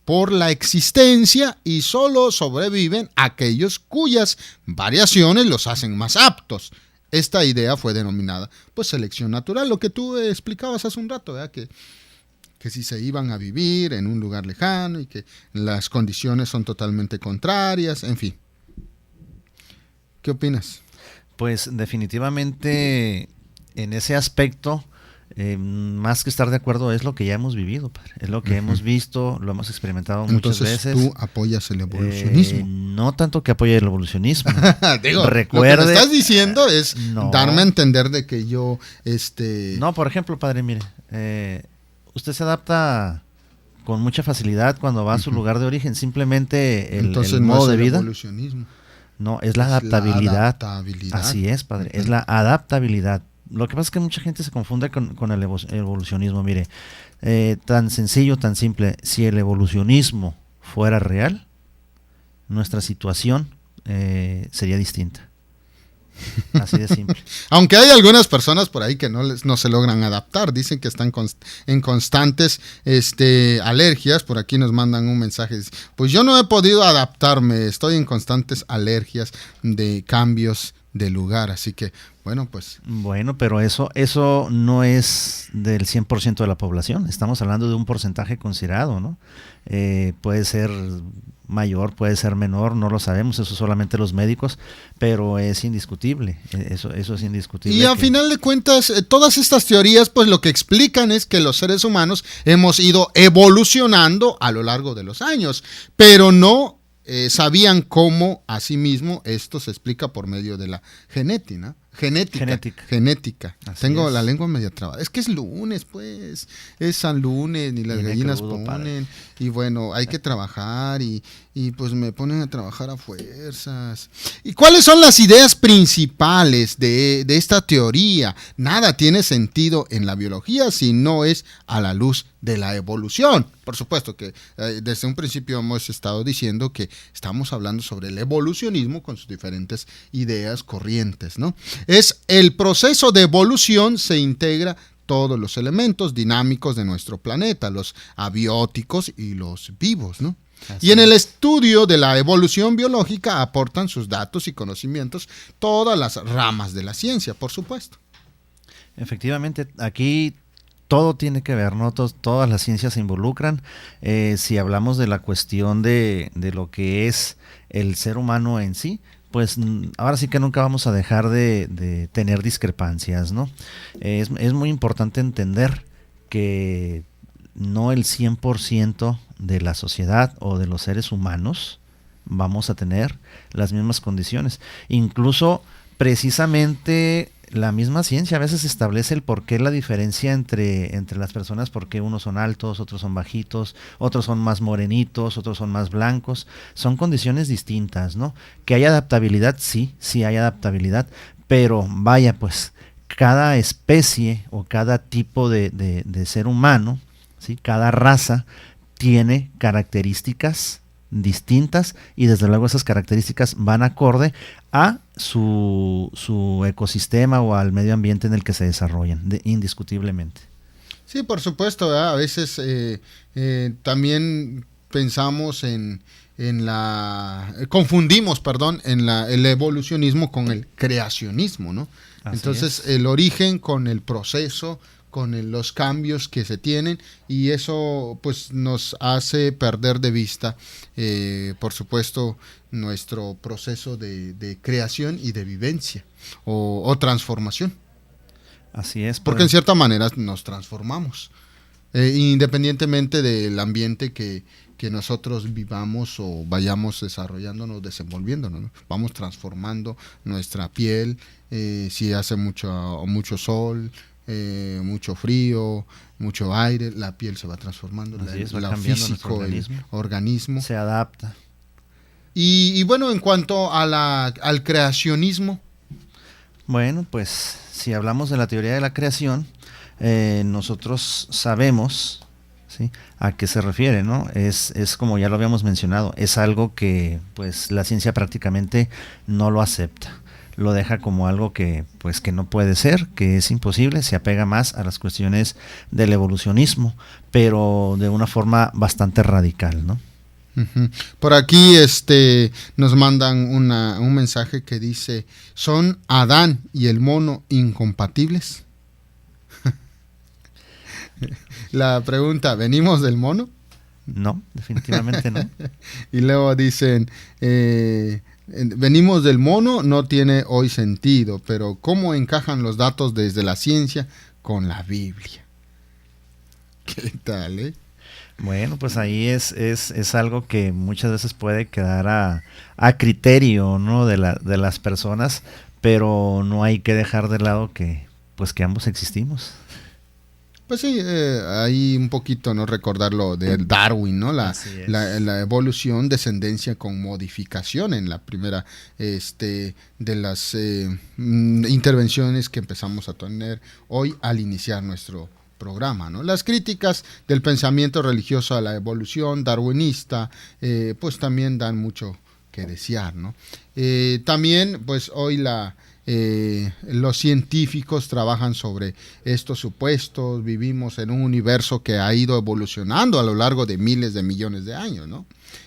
por la existencia y solo sobreviven aquellos cuyas variaciones los hacen más aptos. Esta idea fue denominada pues selección natural, lo que tú explicabas hace un rato, ¿verdad? Que si se iban a vivir en un lugar lejano y que las condiciones son totalmente contrarias, en fin. ¿Qué opinas? Pues definitivamente en ese aspecto, más que estar de acuerdo, es lo que ya hemos vivido, padre. Es lo que hemos visto, lo hemos experimentado muchas veces. Entonces, ¿tú apoyas el evolucionismo? No tanto que apoye el evolucionismo. Digo, recuerde, lo que me estás diciendo es darme a entender de que yo... No, por ejemplo, padre, mire, usted se adapta con mucha facilidad cuando va a su lugar de origen, simplemente el modo de vida. Evolucionismo. No, es la adaptabilidad. Así es, padre, es la adaptabilidad. Lo que pasa es que mucha gente se confunde con el evolucionismo. Mire, tan sencillo, tan simple. Si el evolucionismo fuera real, nuestra situación sería distinta. Así de simple. Aunque hay algunas personas por ahí que no se logran adaptar, dicen que están en constantes alergias. Por aquí nos mandan un mensaje, pues yo no he podido adaptarme, estoy en constantes alergias de cambios del lugar. Así que, bueno, pues... Bueno, pero eso no es del 100% de la población. Estamos hablando de un porcentaje considerado, ¿no? Puede ser mayor, puede ser menor, no lo sabemos, eso solamente los médicos, pero es indiscutible, eso es indiscutible. Y a final de cuentas, todas estas teorías, pues lo que explican es que los seres humanos hemos ido evolucionando a lo largo de los años, pero no sabían cómo, asimismo, esto se explica por medio de la genética. Tengo la lengua media trabada. Es que es lunes, pues. Es San Lunes, ni las gallinas ponen. Y bueno, hay que trabajar y pues me ponen a trabajar a fuerzas. ¿Y cuáles son las ideas principales de esta teoría? Nada tiene sentido en la biología si no es a la luz de la evolución. Por supuesto que desde un principio hemos estado diciendo que estamos hablando sobre el evolucionismo con sus diferentes ideas corrientes, ¿no? Es el proceso de evolución, se integra todos los elementos dinámicos de nuestro planeta, los abióticos y los vivos, ¿no? Y en el estudio de la evolución biológica aportan sus datos y conocimientos todas las ramas de la ciencia, por supuesto. Efectivamente, aquí todo tiene que ver, ¿no? Todas las ciencias se involucran. Si hablamos de la cuestión de lo que es el ser humano en sí, pues ahora sí que nunca vamos a dejar de tener discrepancias, ¿no? Es muy importante entender que no el 100% de la sociedad o de los seres humanos vamos a tener las mismas condiciones. Incluso precisamente la misma ciencia a veces establece el por qué la diferencia entre las personas, porque unos son altos, otros son bajitos, otros son más morenitos, otros son más blancos. Son condiciones distintas, ¿no? Que hay adaptabilidad, sí hay adaptabilidad, pero vaya, pues cada especie o cada tipo de ser humano, ¿sí? Cada raza tiene características distintas y desde luego esas características van acorde a su ecosistema o al medio ambiente en el que se desarrollan, indiscutiblemente. Sí, por supuesto, ¿verdad? A veces también pensamos confundimos el evolucionismo con el creacionismo, ¿no? Así Entonces el origen con el proceso, con los cambios que se tienen, y eso pues nos hace perder de vista por supuesto nuestro proceso de creación y de vivencia o transformación. Así es. Porque en cierta manera nos transformamos independientemente del ambiente que nosotros vivamos o vayamos desarrollándonos, desenvolviéndonos, ¿no? Vamos transformando nuestra piel, si hace mucho sol, mucho frío, mucho aire, la piel se va transformando, va físico, el organismo se adapta. Y bueno, en cuanto al creacionismo. Bueno, pues si hablamos de la teoría de la creación, nosotros sabemos, ¿sí?, a qué se refiere, ¿no? Es como ya lo habíamos mencionado, es algo que pues la ciencia prácticamente no lo acepta. Lo deja como algo que pues que no puede ser, que es imposible, se apega más a las cuestiones del evolucionismo, pero de una forma bastante radical, ¿no? Uh-huh. Por aquí nos mandan un mensaje que dice: ¿son Adán y el mono incompatibles? La pregunta, ¿venimos del mono? No, definitivamente no. Y luego dicen, venimos del mono, no tiene hoy sentido, pero ¿cómo encajan los datos desde la ciencia con la Biblia? ¿Qué tal, Bueno, pues ahí es algo que muchas veces puede quedar a criterio, ¿no?, de las personas, pero no hay que dejar de lado que ambos existimos. Pues sí, hay un poquito, ¿no?, recordar lo de Darwin, ¿no? La evolución, descendencia con modificación en la primera de las intervenciones que empezamos a tener hoy al iniciar nuestro programa, ¿no? Las críticas del pensamiento religioso a la evolución darwinista, pues también dan mucho que desear, ¿no? También, pues hoy los científicos trabajan sobre estos supuestos, vivimos en un universo que ha ido evolucionando a lo largo de miles de millones de años, ¿no?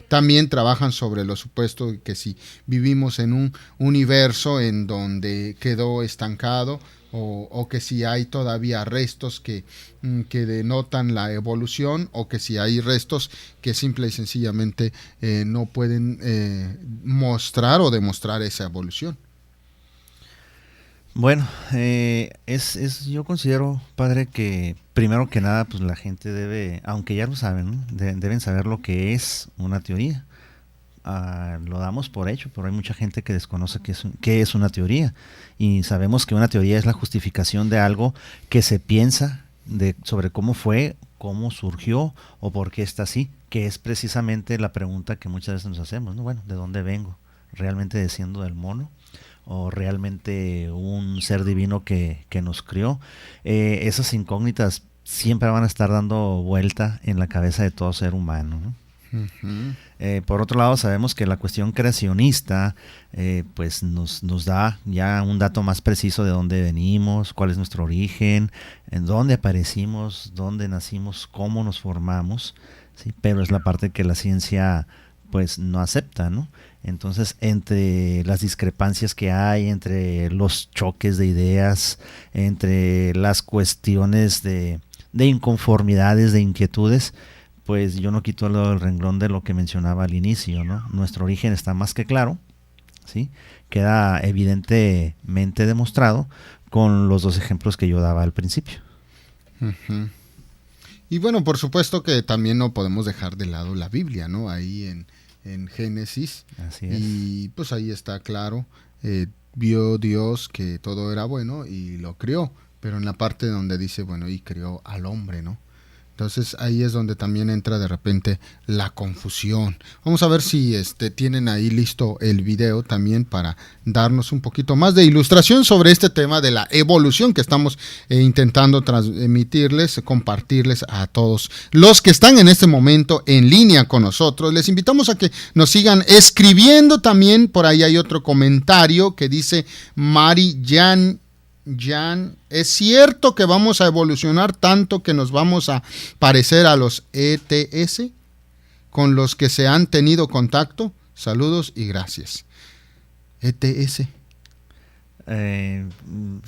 También trabajan sobre los supuestos que si vivimos en un universo en donde quedó estancado, o que si hay todavía restos que denotan la evolución, o que si hay restos que simple y sencillamente no pueden mostrar o demostrar esa evolución. Bueno, yo considero, padre, que primero que nada, pues la gente debe, aunque ya lo saben, ¿no? Deben saber lo que es una teoría. Lo damos por hecho, pero hay mucha gente que desconoce qué es una teoría, y sabemos que una teoría es la justificación de algo que se piensa sobre cómo fue, cómo surgió o por qué está así, que es precisamente la pregunta que muchas veces nos hacemos, ¿no? Bueno, ¿de dónde vengo? ¿Realmente desciendo del mono? ¿O realmente un ser divino que nos crió? Esas incógnitas siempre van a estar dando vuelta en la cabeza de todo ser humano, ¿no? Uh-huh. Por otro lado, sabemos que la cuestión creacionista pues nos da ya un dato más preciso de dónde venimos, cuál es nuestro origen, en dónde aparecimos, dónde nacimos, cómo nos formamos, ¿sí? Pero es la parte que la ciencia pues no acepta, ¿no? Entonces, entre las discrepancias que hay, entre los choques de ideas, entre las cuestiones de inconformidades, de inquietudes, pues yo no quito el renglón de lo que mencionaba al inicio, ¿no? Nuestro origen está más que claro, ¿sí? Queda evidentemente demostrado con los dos ejemplos que yo daba al principio. Uh-huh. Y bueno, por supuesto que también no podemos dejar de lado la Biblia, ¿no? Ahí en Génesis. Así es. Y pues ahí está claro, vio Dios que todo era bueno y lo creó, pero en la parte donde dice, bueno, y creó al hombre, ¿no? Entonces ahí es donde también entra de repente la confusión. Vamos a ver si tienen ahí listo el video también para darnos un poquito más de ilustración sobre este tema de la evolución que estamos intentando transmitirles, compartirles a todos los que están en este momento en línea con nosotros. Les invitamos a que nos sigan escribiendo también. Por ahí hay otro comentario que dice Mari Jan, ¿es cierto que vamos a evolucionar tanto que nos vamos a parecer a los ETS con los que se han tenido contacto? Saludos y gracias. ETS.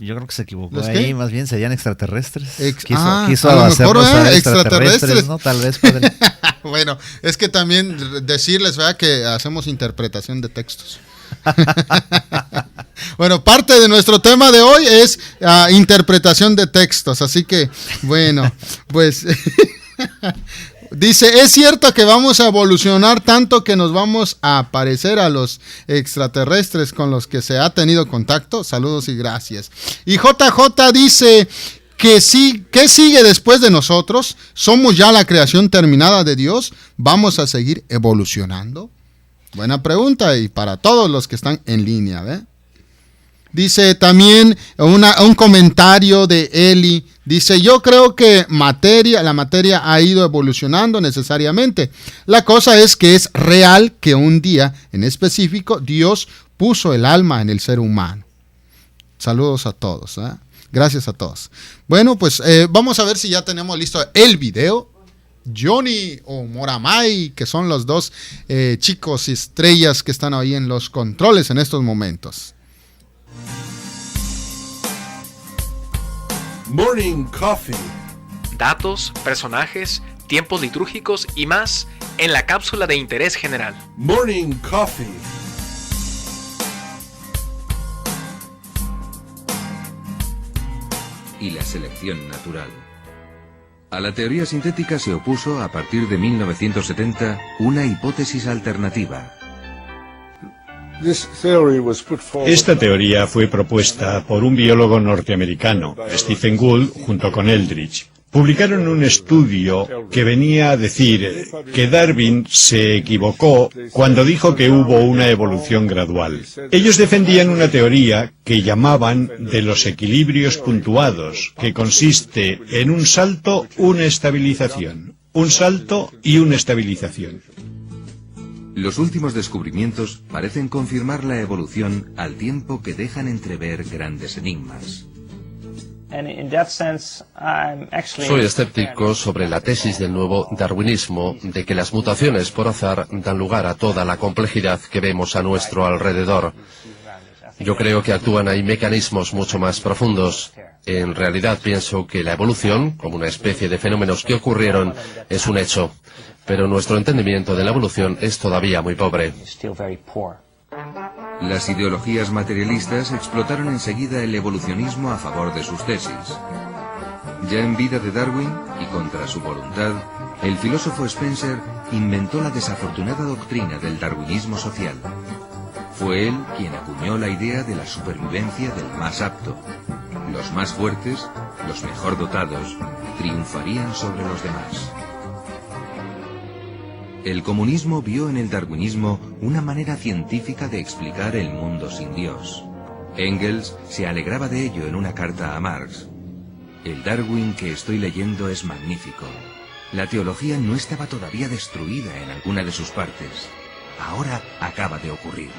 Yo creo que se equivocó ahí, más bien serían extraterrestres. Quiso a hacernos lo mejor, saber extraterrestres, ¿no? Tal vez, padre. Bueno, es que también decirles, ¿verdad?, que hacemos interpretación de textos. Bueno, parte de nuestro tema de hoy es interpretación de textos, así que bueno, pues dice, es cierto que vamos a evolucionar tanto que nos vamos a parecer a los extraterrestres con los que se ha tenido contacto. Saludos y gracias. Y JJ dice que sí, ¿qué sigue después de nosotros? ¿Somos ya la creación terminada de Dios? ¿Vamos a seguir evolucionando? Buena pregunta, y para todos los que están en línea, ¿ve? Dice también un comentario de Eli. Dice, yo creo que la materia ha ido evolucionando necesariamente. La cosa es que es real que un día en específico Dios puso el alma en el ser humano. Saludos a todos, ¿eh? Gracias a todos. Bueno, pues vamos a ver si ya tenemos listo el video. Johnny o Moramay, que son los dos chicos y estrellas que están ahí en los controles en estos momentos. Morning Coffee. Datos, personajes, tiempos litúrgicos y más en la cápsula de interés general. Morning Coffee. Y la selección natural. A la teoría sintética se opuso, a partir de 1970, una hipótesis alternativa. Esta teoría fue propuesta por un biólogo norteamericano, Stephen Gould, junto con Eldridge. Publicaron un estudio que venía a decir que Darwin se equivocó cuando dijo que hubo una evolución gradual. Ellos defendían una teoría que llamaban de los equilibrios puntuados, que consiste en un salto, una estabilización. Un salto y una estabilización. Los últimos descubrimientos parecen confirmar la evolución al tiempo que dejan entrever grandes enigmas. Soy escéptico sobre la tesis del nuevo darwinismo de que las mutaciones por azar dan lugar a toda la complejidad que vemos a nuestro alrededor. Yo creo que actúan ahí mecanismos mucho más profundos. En realidad pienso que la evolución, como una especie de fenómenos que ocurrieron, es un hecho. Pero nuestro entendimiento de la evolución es todavía muy pobre. Las ideologías materialistas explotaron enseguida el evolucionismo a favor de sus tesis. Ya en vida de Darwin, y contra su voluntad, el filósofo Spencer inventó la desafortunada doctrina del darwinismo social. Fue él quien acuñó la idea de la supervivencia del más apto. Los más fuertes, los mejor dotados, triunfarían sobre los demás. El comunismo vio en el darwinismo una manera científica de explicar el mundo sin Dios. Engels se alegraba de ello en una carta a Marx. El Darwin que estoy leyendo es magnífico. La teología no estaba todavía destruida en alguna de sus partes. Ahora acaba de ocurrir.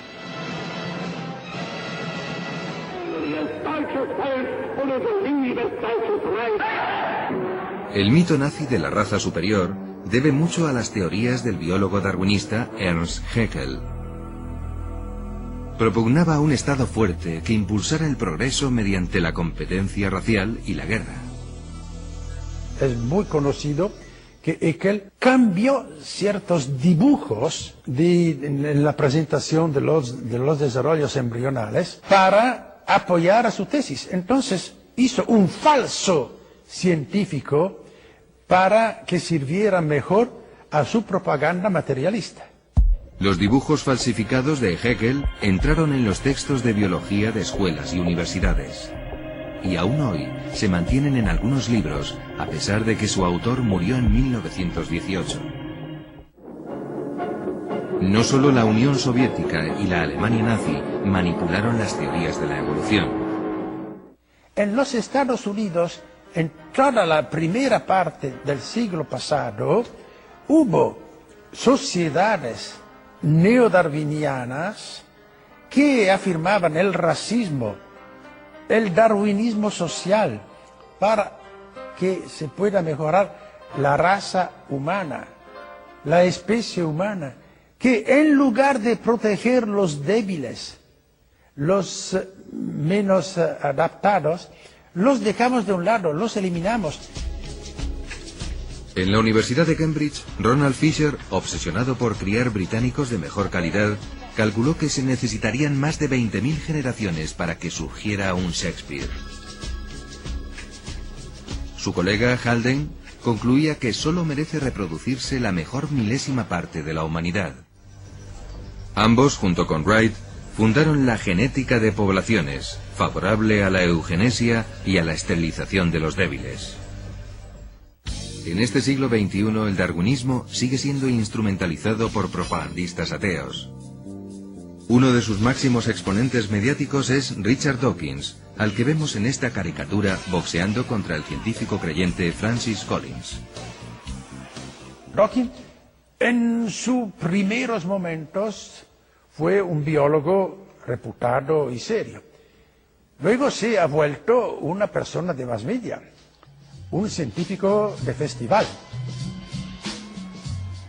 El mito nazi de la raza superior debe mucho a las teorías del biólogo darwinista Ernst Haeckel. Propugnaba un Estado fuerte que impulsara el progreso mediante la competencia racial y la guerra. Es muy conocido que Haeckel cambió ciertos dibujos en la presentación de los desarrollos embrionales para apoyar a su tesis. Entonces hizo un falso científico para que sirviera mejor a su propaganda materialista. Los dibujos falsificados de Haeckel entraron en los textos de biología de escuelas y universidades. Y aún hoy se mantienen en algunos libros, a pesar de que su autor murió en 1918. No solo la Unión Soviética y la Alemania nazi manipularon las teorías de la evolución. En los Estados Unidos, en toda la primera parte del siglo pasado, hubo sociedades neodarwinianas que afirmaban el racismo, el darwinismo social, para que se pueda mejorar la raza humana, la especie humana, que en lugar de proteger los débiles, los menos adaptados, los dejamos de un lado, los eliminamos. En la Universidad de Cambridge, Ronald Fisher, obsesionado por criar británicos de mejor calidad, calculó que se necesitarían más de 20.000 generaciones para que surgiera un Shakespeare. Su colega Haldane concluía que solo merece reproducirse la mejor milésima parte de la humanidad. Ambos, junto con Wright, fundaron la genética de poblaciones, favorable a la eugenesia y a la esterilización de los débiles. En este siglo XXI el darwinismo sigue siendo instrumentalizado por propagandistas ateos. Uno de sus máximos exponentes mediáticos es Richard Dawkins, al que vemos en esta caricatura boxeando contra el científico creyente Francis Collins. Dawkins, en sus primeros momentos, fue un biólogo reputado y serio. Luego se ha vuelto una persona de más media, un científico de festival.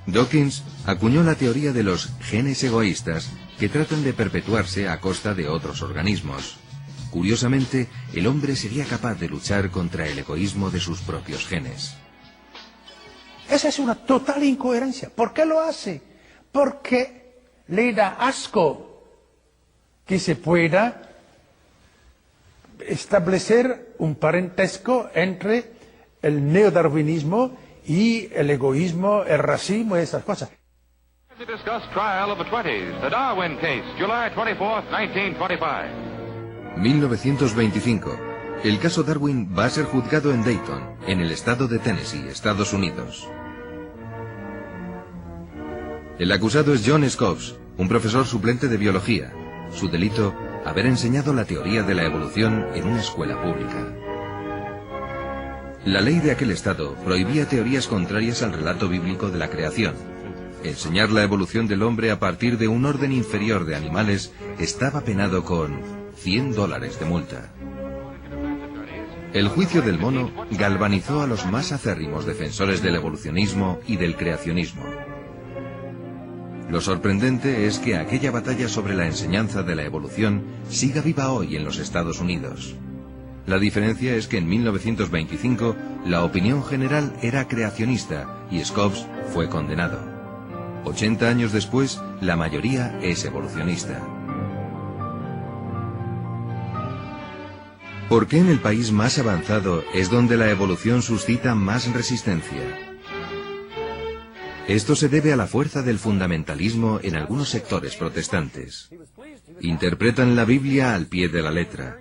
Dawkins acuñó la teoría de los genes egoístas que tratan de perpetuarse a costa de otros organismos. Curiosamente, el hombre sería capaz de luchar contra el egoísmo de sus propios genes. Esa es una total incoherencia. ¿Por qué lo hace? Porque le da asco que se pueda establecer un parentesco entre el neodarwinismo y el egoísmo, el racismo y esas cosas. Trial of the 20s, the Darwin case, July 24, 1925. 1925. El caso Darwin va a ser juzgado en Dayton, en el estado de Tennessee, Estados Unidos. El acusado es John Scopes, un profesor suplente de biología. Su delito, haber enseñado la teoría de la evolución en una escuela pública. La ley de aquel estado prohibía teorías contrarias al relato bíblico de la creación. enseñar la evolución del hombre a partir de un orden inferior de animales estaba penado con $100 de multa. El juicio del mono galvanizó a los más acérrimos defensores del evolucionismo y del creacionismo. Lo sorprendente es que aquella batalla sobre la enseñanza de la evolución siga viva hoy en los Estados Unidos. La diferencia es que en 1925 la opinión general era creacionista y Scopes fue condenado. 80 años después, la mayoría es evolucionista. ¿Por qué en el país más avanzado es donde la evolución suscita más resistencia? Esto se debe a la fuerza del fundamentalismo en algunos sectores protestantes. Interpretan la Biblia al pie de la letra.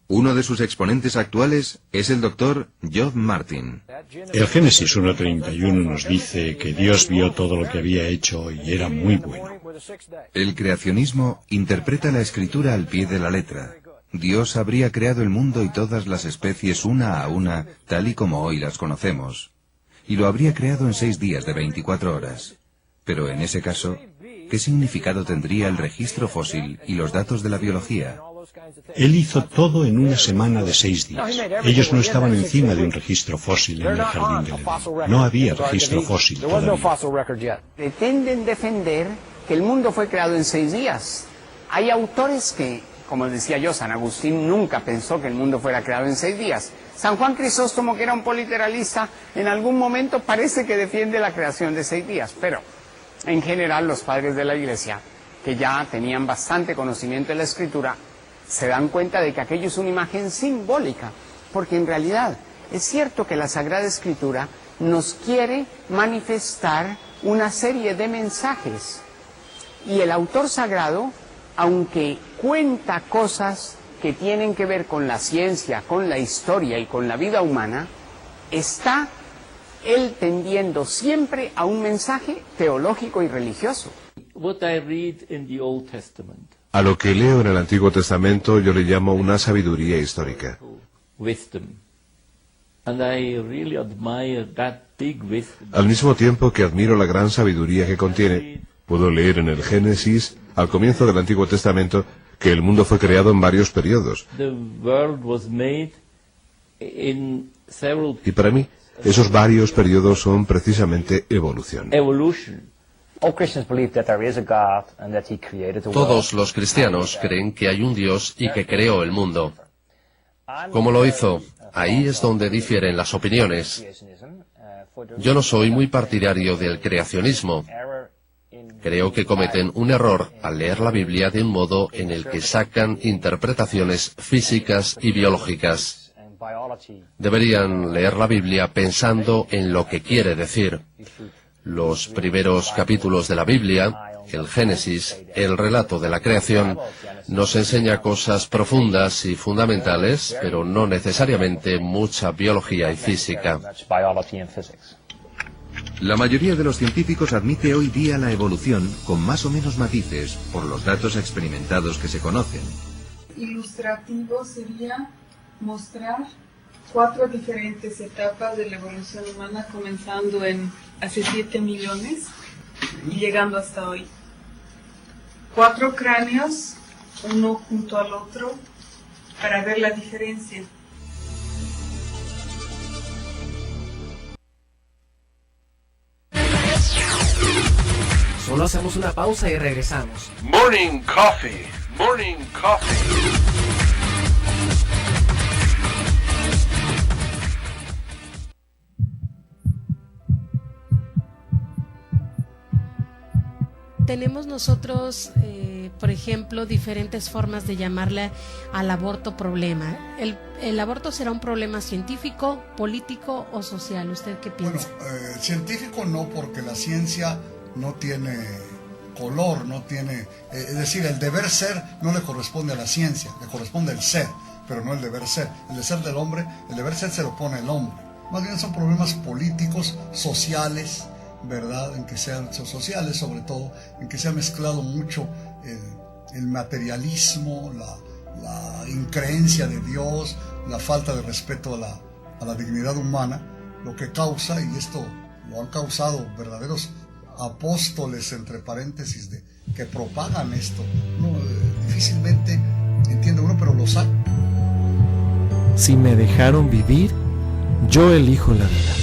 Uno de sus exponentes actuales es el doctor John Martin. El Génesis 1:31 nos dice que Dios vio todo lo que había hecho y era muy bueno. El creacionismo interpreta la escritura al pie de la letra. Dios habría creado el mundo y todas las especies una a una, tal y como hoy las conocemos. Y lo habría creado en 6 días de 24 horas. Pero en ese caso, ¿qué significado tendría el registro fósil y los datos de la biología? Él hizo todo en una semana de 6 días. Ellos no estaban encima de un registro fósil en el jardín del Edén. No había registro fósil todavía. Pretenden defender que el mundo fue creado en 6 días. Hay autores que, como decía yo, San Agustín nunca pensó que el mundo fuera creado en 6 días. San Juan Crisóstomo, que era un politeralista, en algún momento parece que defiende la creación de 6 días, pero en general los padres de la Iglesia, que ya tenían bastante conocimiento de la Escritura, se dan cuenta de que aquello es una imagen simbólica, porque en realidad es cierto que la Sagrada Escritura nos quiere manifestar una serie de mensajes, y el autor sagrado, aunque cuenta cosas que tienen que ver con la ciencia, con la historia y con la vida humana, está él tendiendo siempre a un mensaje teológico y religioso. A lo que leo en el Antiguo Testamento yo le llamo una sabiduría histórica. Al mismo tiempo que admiro la gran sabiduría que contiene, puedo leer en el Génesis, al comienzo del Antiguo Testamento, que el mundo fue creado en varios periodos. Y para mí, esos varios periodos son precisamente evolución. Todos los cristianos creen que hay un Dios y que creó el mundo. ¿Cómo lo hizo? Ahí es donde difieren las opiniones. Yo no soy muy partidario del creacionismo. Creo que cometen un error al leer la Biblia de un modo en el que sacan interpretaciones físicas y biológicas. Deberían leer la Biblia pensando en lo que quiere decir. Los primeros capítulos de la Biblia, el Génesis, el relato de la creación, nos enseña cosas profundas y fundamentales, pero no necesariamente mucha biología y física. La mayoría de los científicos admite hoy día la evolución con más o menos matices por los datos experimentados que se conocen. Ilustrativo sería mostrar 4 diferentes etapas de la evolución humana, comenzando en hace 7 millones y llegando hasta hoy. 4 cráneos, uno junto al otro, para ver la diferencia. Solo hacemos una pausa y regresamos. Morning Coffee, Morning Coffee. Tenemos nosotros, por ejemplo, diferentes formas de llamarle al aborto problema. ¿El aborto será un problema científico, político o social? ¿Usted qué piensa? Bueno, científico no, porque la ciencia no tiene color, no tiene... es decir, el deber ser no le corresponde a la ciencia, le corresponde el ser, pero no el deber ser. El de ser del hombre, el deber ser se lo pone el hombre. Más bien son problemas políticos, sociales, ¿verdad? En que sean sociales, sobre todo, en que se ha mezclado mucho el materialismo, la increencia de Dios, la falta de respeto a la dignidad humana, lo que causa, y esto lo han causado verdaderos apóstoles, entre paréntesis, que propagan esto. Difícilmente entiende uno, pero los hay. Si me dejaron vivir, yo elijo la vida.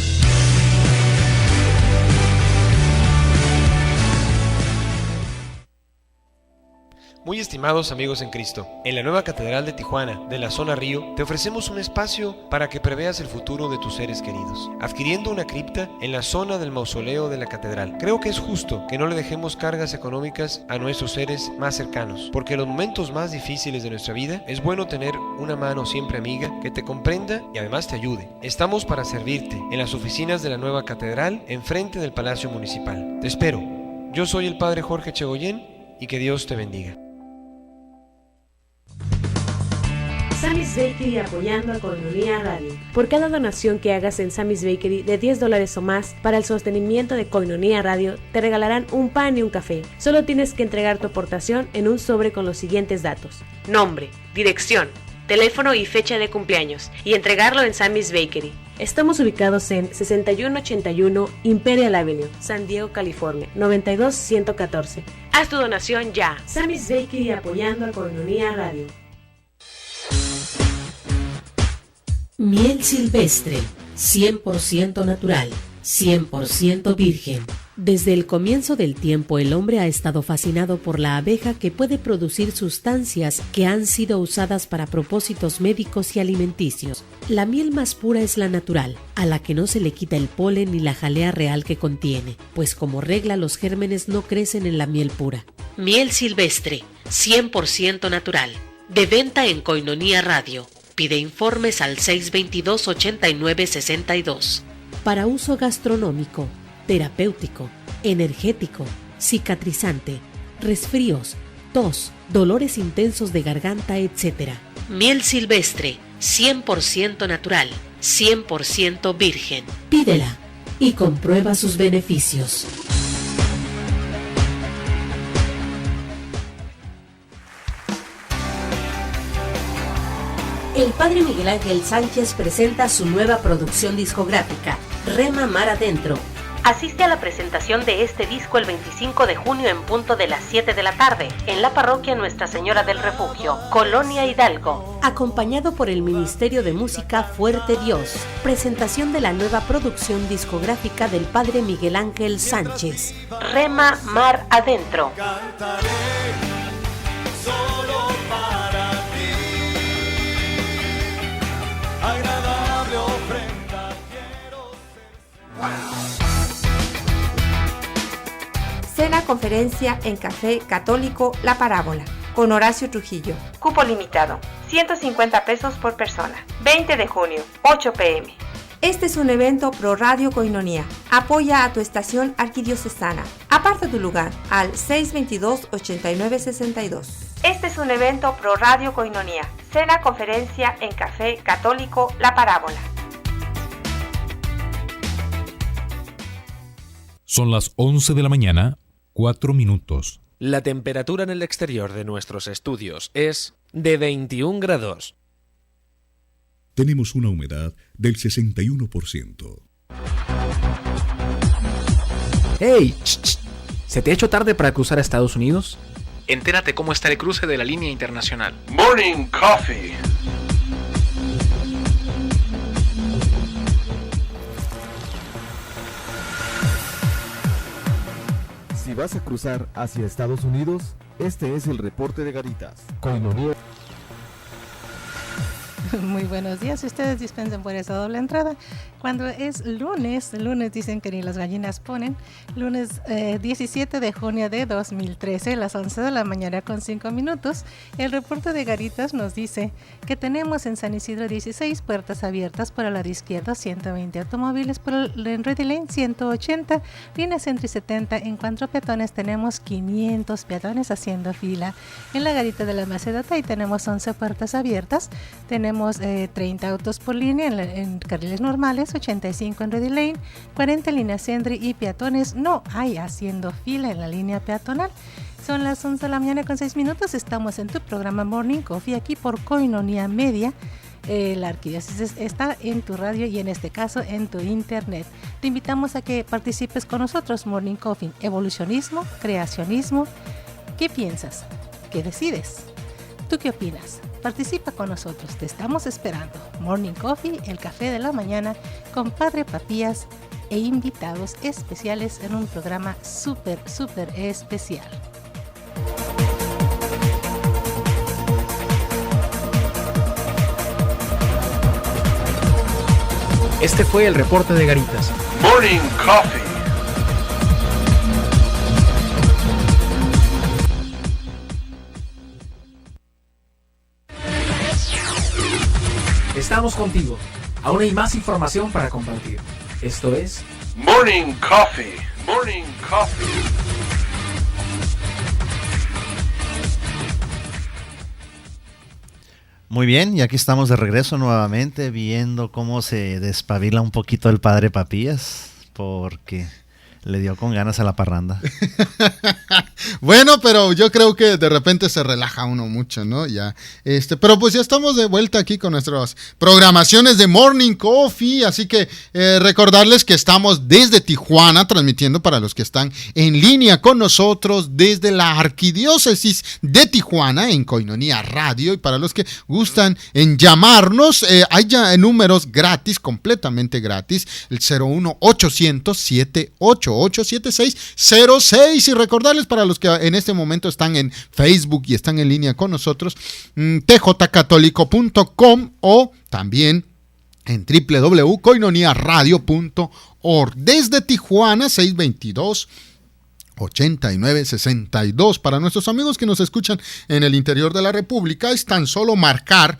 Muy estimados amigos en Cristo, en la nueva Catedral de Tijuana, de la zona Río, te ofrecemos un espacio para que preveas el futuro de tus seres queridos, adquiriendo una cripta en la zona del mausoleo de la Catedral. Creo que es justo que no le dejemos cargas económicas a nuestros seres más cercanos, porque en los momentos más difíciles de nuestra vida es bueno tener una mano siempre amiga que te comprenda y además te ayude. Estamos para servirte en las oficinas de la nueva Catedral, enfrente del Palacio Municipal. Te espero. Yo soy el Padre Jorge Chegoyen y que Dios te bendiga. Sammy's Bakery apoyando a Koinonia Radio. Por cada donación que hagas en Sammy's Bakery de $10 o más para el sostenimiento de Koinonia Radio, te regalarán un pan y un café. Solo tienes que entregar tu aportación en un sobre con los siguientes datos: nombre, dirección, teléfono y fecha de cumpleaños, y entregarlo en Sammy's Bakery. Estamos ubicados en 6181 Imperial Avenue, San Diego, California, 92114. Haz tu donación ya. Sammy's Bakery apoyando a Koinonia Radio. Miel silvestre, 100% natural, 100% virgen. Desde el comienzo del tiempo, el hombre ha estado fascinado por la abeja, que puede producir sustancias que han sido usadas para propósitos médicos y alimenticios. La miel más pura es la natural, a la que no se le quita el polen ni la jalea real que contiene, pues como regla los gérmenes no crecen en la miel pura. Miel silvestre, 100% natural. De venta en Koinonia Radio. Pide informes al 622-8962. Para uso gastronómico, terapéutico, energético, cicatrizante, resfríos, tos, dolores intensos de garganta, etc. Miel silvestre, 100% natural, 100% virgen. Pídela y comprueba sus beneficios. El Padre Miguel Ángel Sánchez presenta su nueva producción discográfica, Rema Mar Adentro. Asiste a la presentación de este disco el 25 de junio en punto de las 7 de la tarde, en la parroquia Nuestra Señora del Refugio, Colonia Hidalgo, acompañado por el Ministerio de Música Fuerte Dios. Presentación de la nueva producción discográfica del Padre Miguel Ángel Sánchez, Rema Mar Adentro. Agradable ofrenda quiero ser. Cena conferencia en Café Católico La Parábola con Horacio Trujillo. Cupo limitado, 150 pesos por persona. 20 de junio, 8 p.m. Este es un evento pro Radio Koinonia. Apoya a tu estación arquidiocesana. Aparta tu lugar al 622-8962. Este es un evento pro Radio Koinonia. Cena conferencia en Café Católico La Parábola. Son las 11 de la mañana, 4 minutos. La temperatura en el exterior de nuestros estudios es de 21 grados. Tenemos una humedad del 61%. ¡Hey! ¿Se te ha hecho tarde para cruzar a Estados Unidos? Entérate cómo está el cruce de la línea internacional. Morning Coffee. Si vas a cruzar hacia Estados Unidos, este es el reporte de Garitas. Koinonia. Muy buenos días, ustedes dispensen por esa doble entrada. Cuando es lunes dicen que ni las gallinas ponen. Lunes 17 de junio de 2013, las 11 de la mañana con 5 minutos. El reporte de Garitas nos dice que tenemos en San Isidro 16 puertas abiertas por el lado izquierdo, 120 automóviles, por el Ready Lane 180, Línea Centro y 70. En cuanto a peatones, tenemos 500 peatones haciendo fila. En la Garita de la Macedata tenemos 11 puertas abiertas, tenemos 30 autos por línea en carriles normales, 85 en Ready Lane, 40 en línea Sendri, y peatones no hay haciendo fila en la línea peatonal. Son las 11 de la mañana con 6 minutos, estamos en tu programa Morning Coffee aquí por Koinonia Media. La Arquidiócesis está en tu radio y en este caso en tu internet. Te invitamos a que participes con nosotros. Morning Coffee, evolucionismo, creacionismo. ¿Qué piensas? ¿Qué decides? ¿Tú qué opinas? Participa con nosotros, te estamos esperando. Morning Coffee, el café de la mañana con Padre Papías e invitados especiales en un programa súper especial. Este fue el reporte de Garitas. Morning Coffee. Estamos contigo. Aún hay más información para compartir. Esto es Morning Coffee. Morning Coffee. Muy bien, y aquí estamos de regreso nuevamente viendo cómo se despabila un poquito el padre Papías, porque le dio con ganas a la parranda. Bueno, pero yo creo que de repente se relaja uno mucho, ¿no? Ya, pero pues ya estamos de vuelta aquí con nuestras programaciones de Morning Coffee, así que recordarles que estamos desde Tijuana transmitiendo para los que están en línea con nosotros desde la Arquidiócesis de Tijuana en Koinonia Radio, y para los que gustan en llamarnos, hay ya números gratis, completamente gratis, el 01800-788-7606, y recordarles para los que en este momento están en Facebook y están en línea con nosotros, tjcatólico.com o también en www.koinoniaradio.org. Desde Tijuana, 622-8962. Para nuestros amigos que nos escuchan en el interior de la República, es tan solo marcar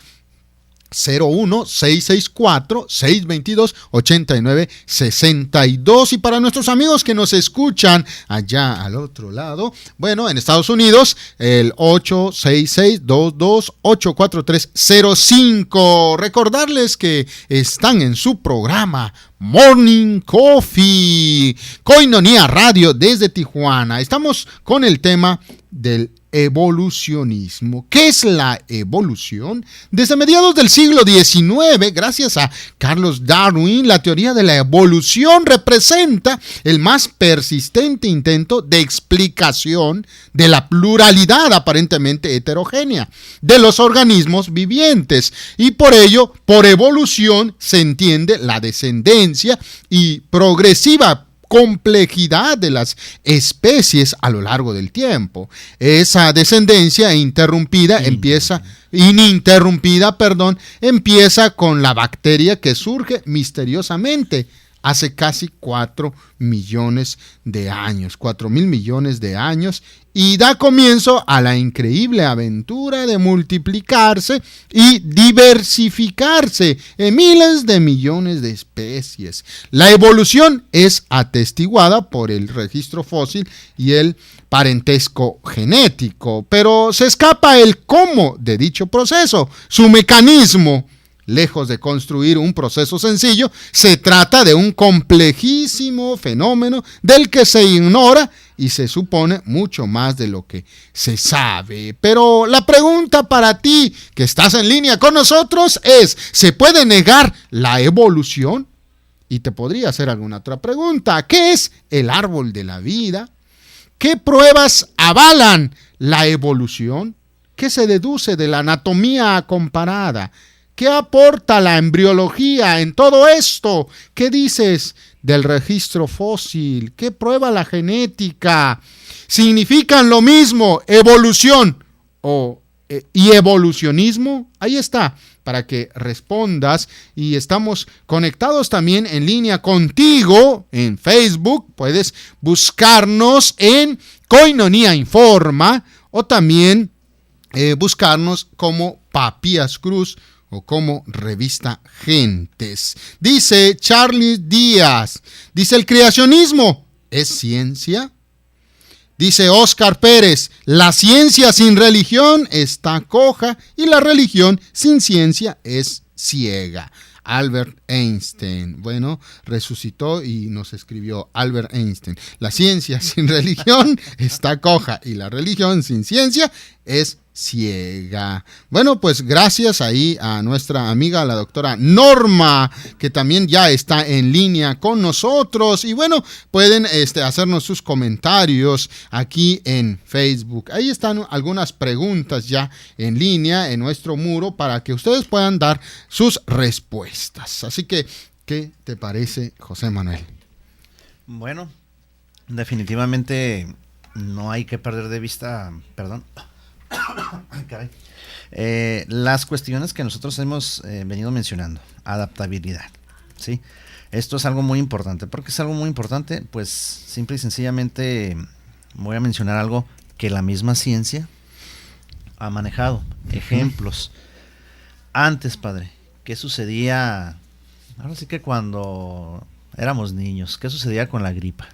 01-664-622-8962. Y para nuestros amigos que nos escuchan allá al otro lado, bueno, en Estados Unidos, el 866-228-4305. Recordarles que están en su programa Morning Coffee, Koinonia Radio desde Tijuana. Estamos con el tema del evolucionismo. ¿Qué es la evolución? Desde mediados del siglo XIX, gracias a Charles Darwin, la teoría de la evolución representa el más persistente intento de explicación de la pluralidad aparentemente heterogénea de los organismos vivientes, y por ello, por evolución se entiende la descendencia y progresiva complejidad de las especies a lo largo del tiempo. Esa descendencia ininterrumpida empieza con la bacteria que surge misteriosamente hace casi 4 millones de años, 4.000 millones de años, y da comienzo a la increíble aventura de multiplicarse y diversificarse en miles de millones de especies. La evolución es atestiguada por el registro fósil y el parentesco genético, pero se escapa el cómo de dicho proceso, su mecanismo. Lejos de construir un proceso sencillo, se trata de un complejísimo fenómeno del que se ignora y se supone mucho más de lo que se sabe. Pero la pregunta para ti que estás en línea con nosotros es: ¿se puede negar la evolución? Y te podría hacer alguna otra pregunta. ¿Qué es el árbol de la vida? ¿Qué pruebas avalan la evolución? ¿Qué se deduce de la anatomía comparada? ¿Qué aporta la embriología en todo esto? ¿Qué dices del registro fósil? ¿Qué prueba la genética? ¿Significan lo mismo evolución y evolucionismo? Ahí está, para que respondas. Y estamos conectados también en línea contigo en Facebook. Puedes buscarnos en Koinonia Informa o también buscarnos como Papías Cruz o como Revista Gentes. Dice Charles Díaz, dice: ¿el creacionismo es ciencia? Dice Oscar Pérez: la ciencia sin religión está coja y la religión sin ciencia es ciega. Albert Einstein, bueno, resucitó y nos escribió Albert Einstein: la ciencia sin religión está coja y la religión sin ciencia es ciega. Bueno, pues gracias ahí a nuestra amiga la doctora Norma, que también ya está en línea con nosotros, y bueno, pueden hacernos sus comentarios aquí en Facebook. Ahí están algunas preguntas ya en línea en nuestro muro para que ustedes puedan dar sus respuestas. Así que, ¿qué te parece, José Manuel? Bueno, definitivamente no hay que perder de vista, las cuestiones que nosotros hemos venido mencionando. Adaptabilidad, ¿sí? Esto es algo muy importante. ¿Por qué es algo muy importante? Pues simple y sencillamente voy a mencionar algo que la misma ciencia ha manejado. Ejemplos. Antes, padre, ¿qué sucedía? Ahora sí que cuando éramos niños, ¿qué sucedía con la gripa?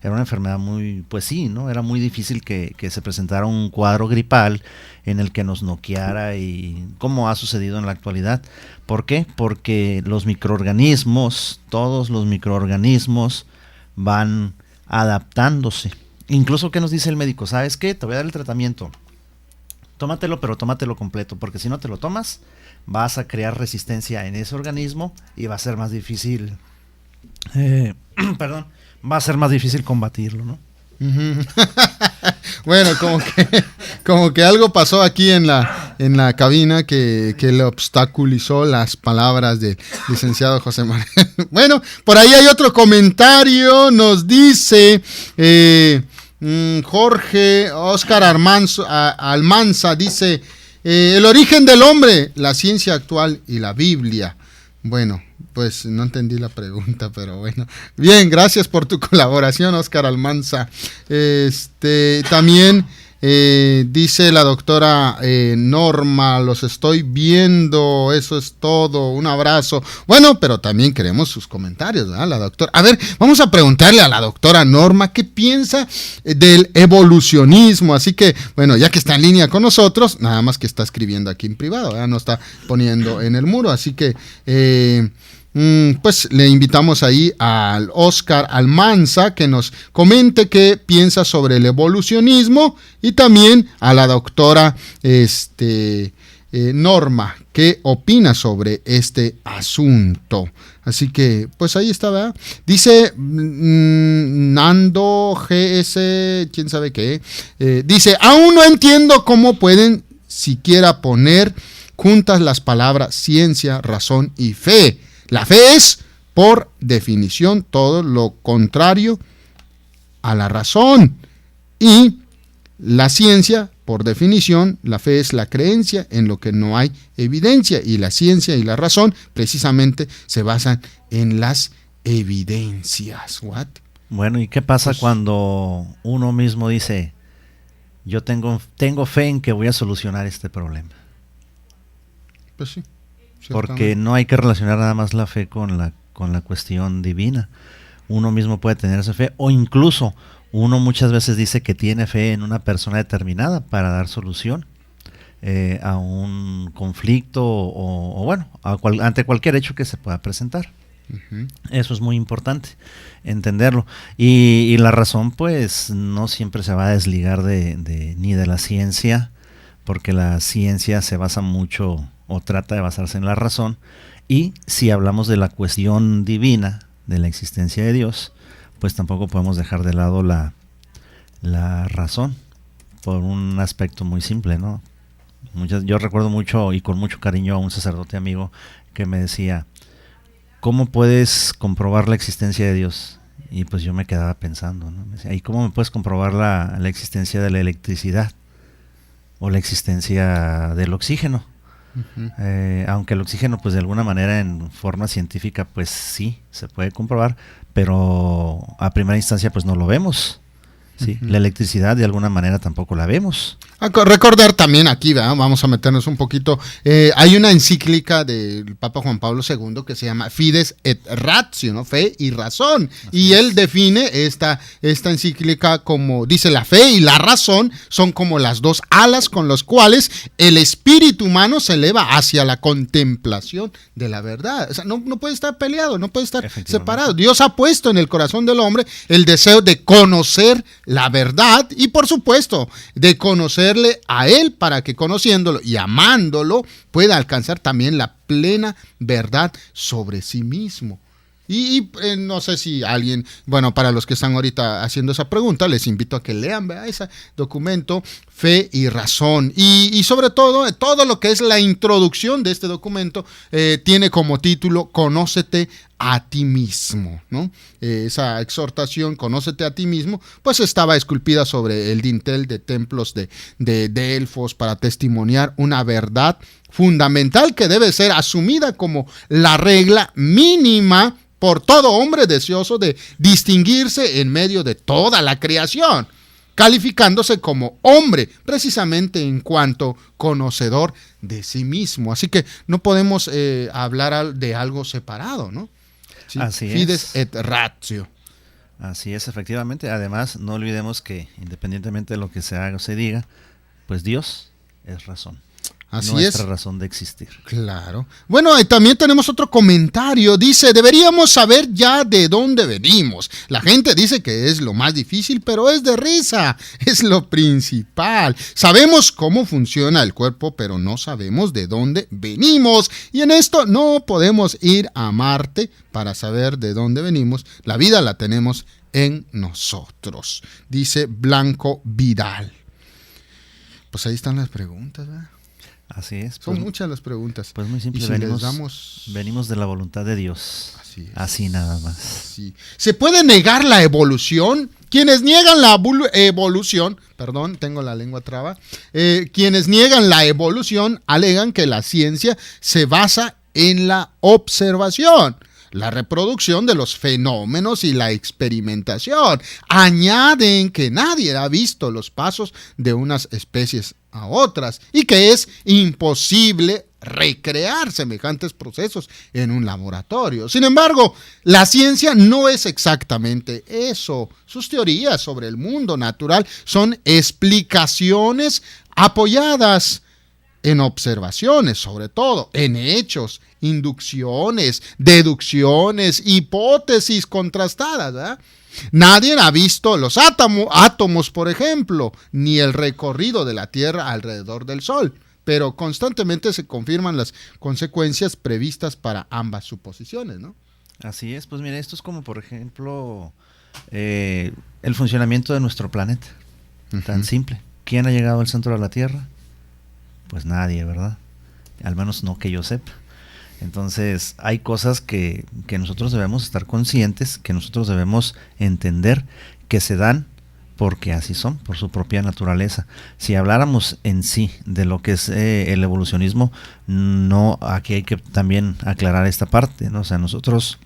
Era una enfermedad muy, pues sí, ¿no? Era muy difícil que se presentara un cuadro gripal en el que nos noqueara, y como ha sucedido en la actualidad. ¿Por qué? Porque los microorganismos, todos los microorganismos van adaptándose. Incluso, ¿qué nos dice el médico? ¿Sabes qué? Te voy a dar el tratamiento. Tómatelo, pero tómatelo completo, porque si no te lo tomas, vas a crear resistencia en ese organismo y va a ser más difícil, va a ser más difícil combatirlo, ¿no? Bueno, como que algo pasó aquí en la cabina que le obstaculizó las palabras del licenciado José Manuel. Bueno, por ahí hay otro comentario, nos dice Jorge Oscar Almanza, dice, el origen del hombre, la ciencia actual y la Biblia. Bueno, pues no entendí la pregunta, pero bueno. Bien, gracias por tu colaboración, Oscar Almanza. También dice la doctora Norma, los estoy viendo, eso es todo, un abrazo. Bueno, pero también queremos sus comentarios, ¿verdad? La doctora. A ver, vamos a preguntarle a la doctora Norma qué piensa del evolucionismo. Así que, bueno, ya que está en línea con nosotros, nada más que está escribiendo aquí en privado, ¿verdad? No está poniendo en el muro, así que pues le invitamos ahí al Oscar Almanza que nos comente qué piensa sobre el evolucionismo, y también a la doctora Norma qué opina sobre este asunto. Así que pues ahí está, ¿verdad? Dice Nando GS, quién sabe qué, dice, aún no entiendo cómo pueden siquiera poner juntas las palabras ciencia, razón y fe. La fe es, por definición, todo lo contrario a la razón. Y la ciencia, por definición, la fe es la creencia en lo que no hay evidencia. Y la ciencia y la razón, precisamente, se basan en las evidencias. ¿What? Bueno, ¿y qué pasa cuando uno mismo dice, yo tengo fe en que voy a solucionar este problema? Pues sí. Porque no hay que relacionar nada más la fe con la cuestión divina. Uno mismo puede tener esa fe, o incluso uno muchas veces dice que tiene fe en una persona determinada para dar solución a un conflicto o bueno, ante cualquier hecho que se pueda presentar. Eso es muy importante entenderlo, y la razón pues no siempre se va a desligar ni de la ciencia, porque la ciencia se basa mucho o trata de basarse en la razón, y si hablamos de la cuestión divina, de la existencia de Dios, pues tampoco podemos dejar de lado la razón, por un aspecto muy simple, ¿no? Yo recuerdo mucho y con mucho cariño a un sacerdote amigo que me decía, ¿cómo puedes comprobar la existencia de Dios? Y pues yo me quedaba pensando, ¿no? Me decía, ¿y cómo me puedes comprobar la existencia de la electricidad? O la existencia del oxígeno. Aunque el oxígeno pues de alguna manera en forma científica pues sí se puede comprobar, pero a primera instancia pues no lo vemos, ¿sí? La electricidad de alguna manera tampoco la vemos. Recordar también aquí, ¿verdad? Vamos a meternos un poquito, hay una encíclica del Papa Juan Pablo II que se llama Fides et Ratio, ¿no? Fe y razón. Y él define esta encíclica como, dice, la fe y la razón son como las dos alas con las cuales el espíritu humano se eleva hacia la contemplación de la verdad. O sea, no puede estar peleado, no puede estar separado. Dios ha puesto en el corazón del hombre el deseo de conocer la verdad y, por supuesto, de conocer conocerle a Él para que conociéndolo y amándolo pueda alcanzar también la plena verdad sobre sí mismo. Y no sé si alguien, bueno, para los que están ahorita haciendo esa pregunta, les invito a que lean, ¿verdad?, ese documento, Fe y Razón. Y sobre todo lo que es la introducción de este documento tiene como título Conócete a ti mismo, ¿no? Esa exhortación, Conócete a ti mismo, pues estaba esculpida sobre el dintel de templos de Delfos para testimoniar una verdad fundamental que debe ser asumida como la regla mínima por todo hombre deseoso de distinguirse en medio de toda la creación, calificándose como hombre, precisamente en cuanto conocedor de sí mismo. Así que no podemos hablar de algo separado, ¿no? ¿Sí? Así Fides es. et ratio. Así es, efectivamente. Además, no olvidemos que independientemente de lo que se haga o se diga, pues Dios es razón. Así nuestra es. razón de existir. Claro. Bueno, y también tenemos otro comentario. Dice, deberíamos saber ya de dónde venimos. La gente dice que es lo más difícil, pero es de risa. Es lo principal. Sabemos cómo funciona el cuerpo, pero no sabemos de dónde venimos. Y en esto no podemos ir a Marte para saber de dónde venimos. La vida la tenemos en nosotros. Dice Blanco Vidal. Pues ahí están las preguntas, ¿verdad? Así es. Son muchas las preguntas. Pues muy simple, y si venimos de la voluntad de Dios. Así nada más. Sí. ¿Se puede negar la evolución? Quienes niegan la evolución, perdón, tengo la lengua traba, quienes niegan la evolución alegan que la ciencia se basa en la observación, la reproducción de los fenómenos y la experimentación. Añaden que nadie ha visto los pasos de unas especies a otras y que es imposible recrear semejantes procesos en un laboratorio. Sin embargo, la ciencia no es exactamente eso. Sus teorías sobre el mundo natural son explicaciones apoyadas en observaciones, sobre todo, en hechos, inducciones, deducciones, hipótesis contrastadas, ¿verdad? Nadie ha visto los átomos, por ejemplo, ni el recorrido de la Tierra alrededor del Sol, pero constantemente se confirman las consecuencias previstas para ambas suposiciones, ¿no? Así es, pues mira, esto es como, por ejemplo, el funcionamiento de nuestro planeta, tan simple. ¿Quién ha llegado al centro de la Tierra? Pues nadie, ¿verdad? Al menos no que yo sepa. Entonces hay cosas que nosotros debemos estar conscientes, que nosotros debemos entender que se dan porque así son, por su propia naturaleza. Si habláramos en sí de lo que es el evolucionismo, no, aquí hay que también aclarar esta parte, ¿no? O sea, nosotros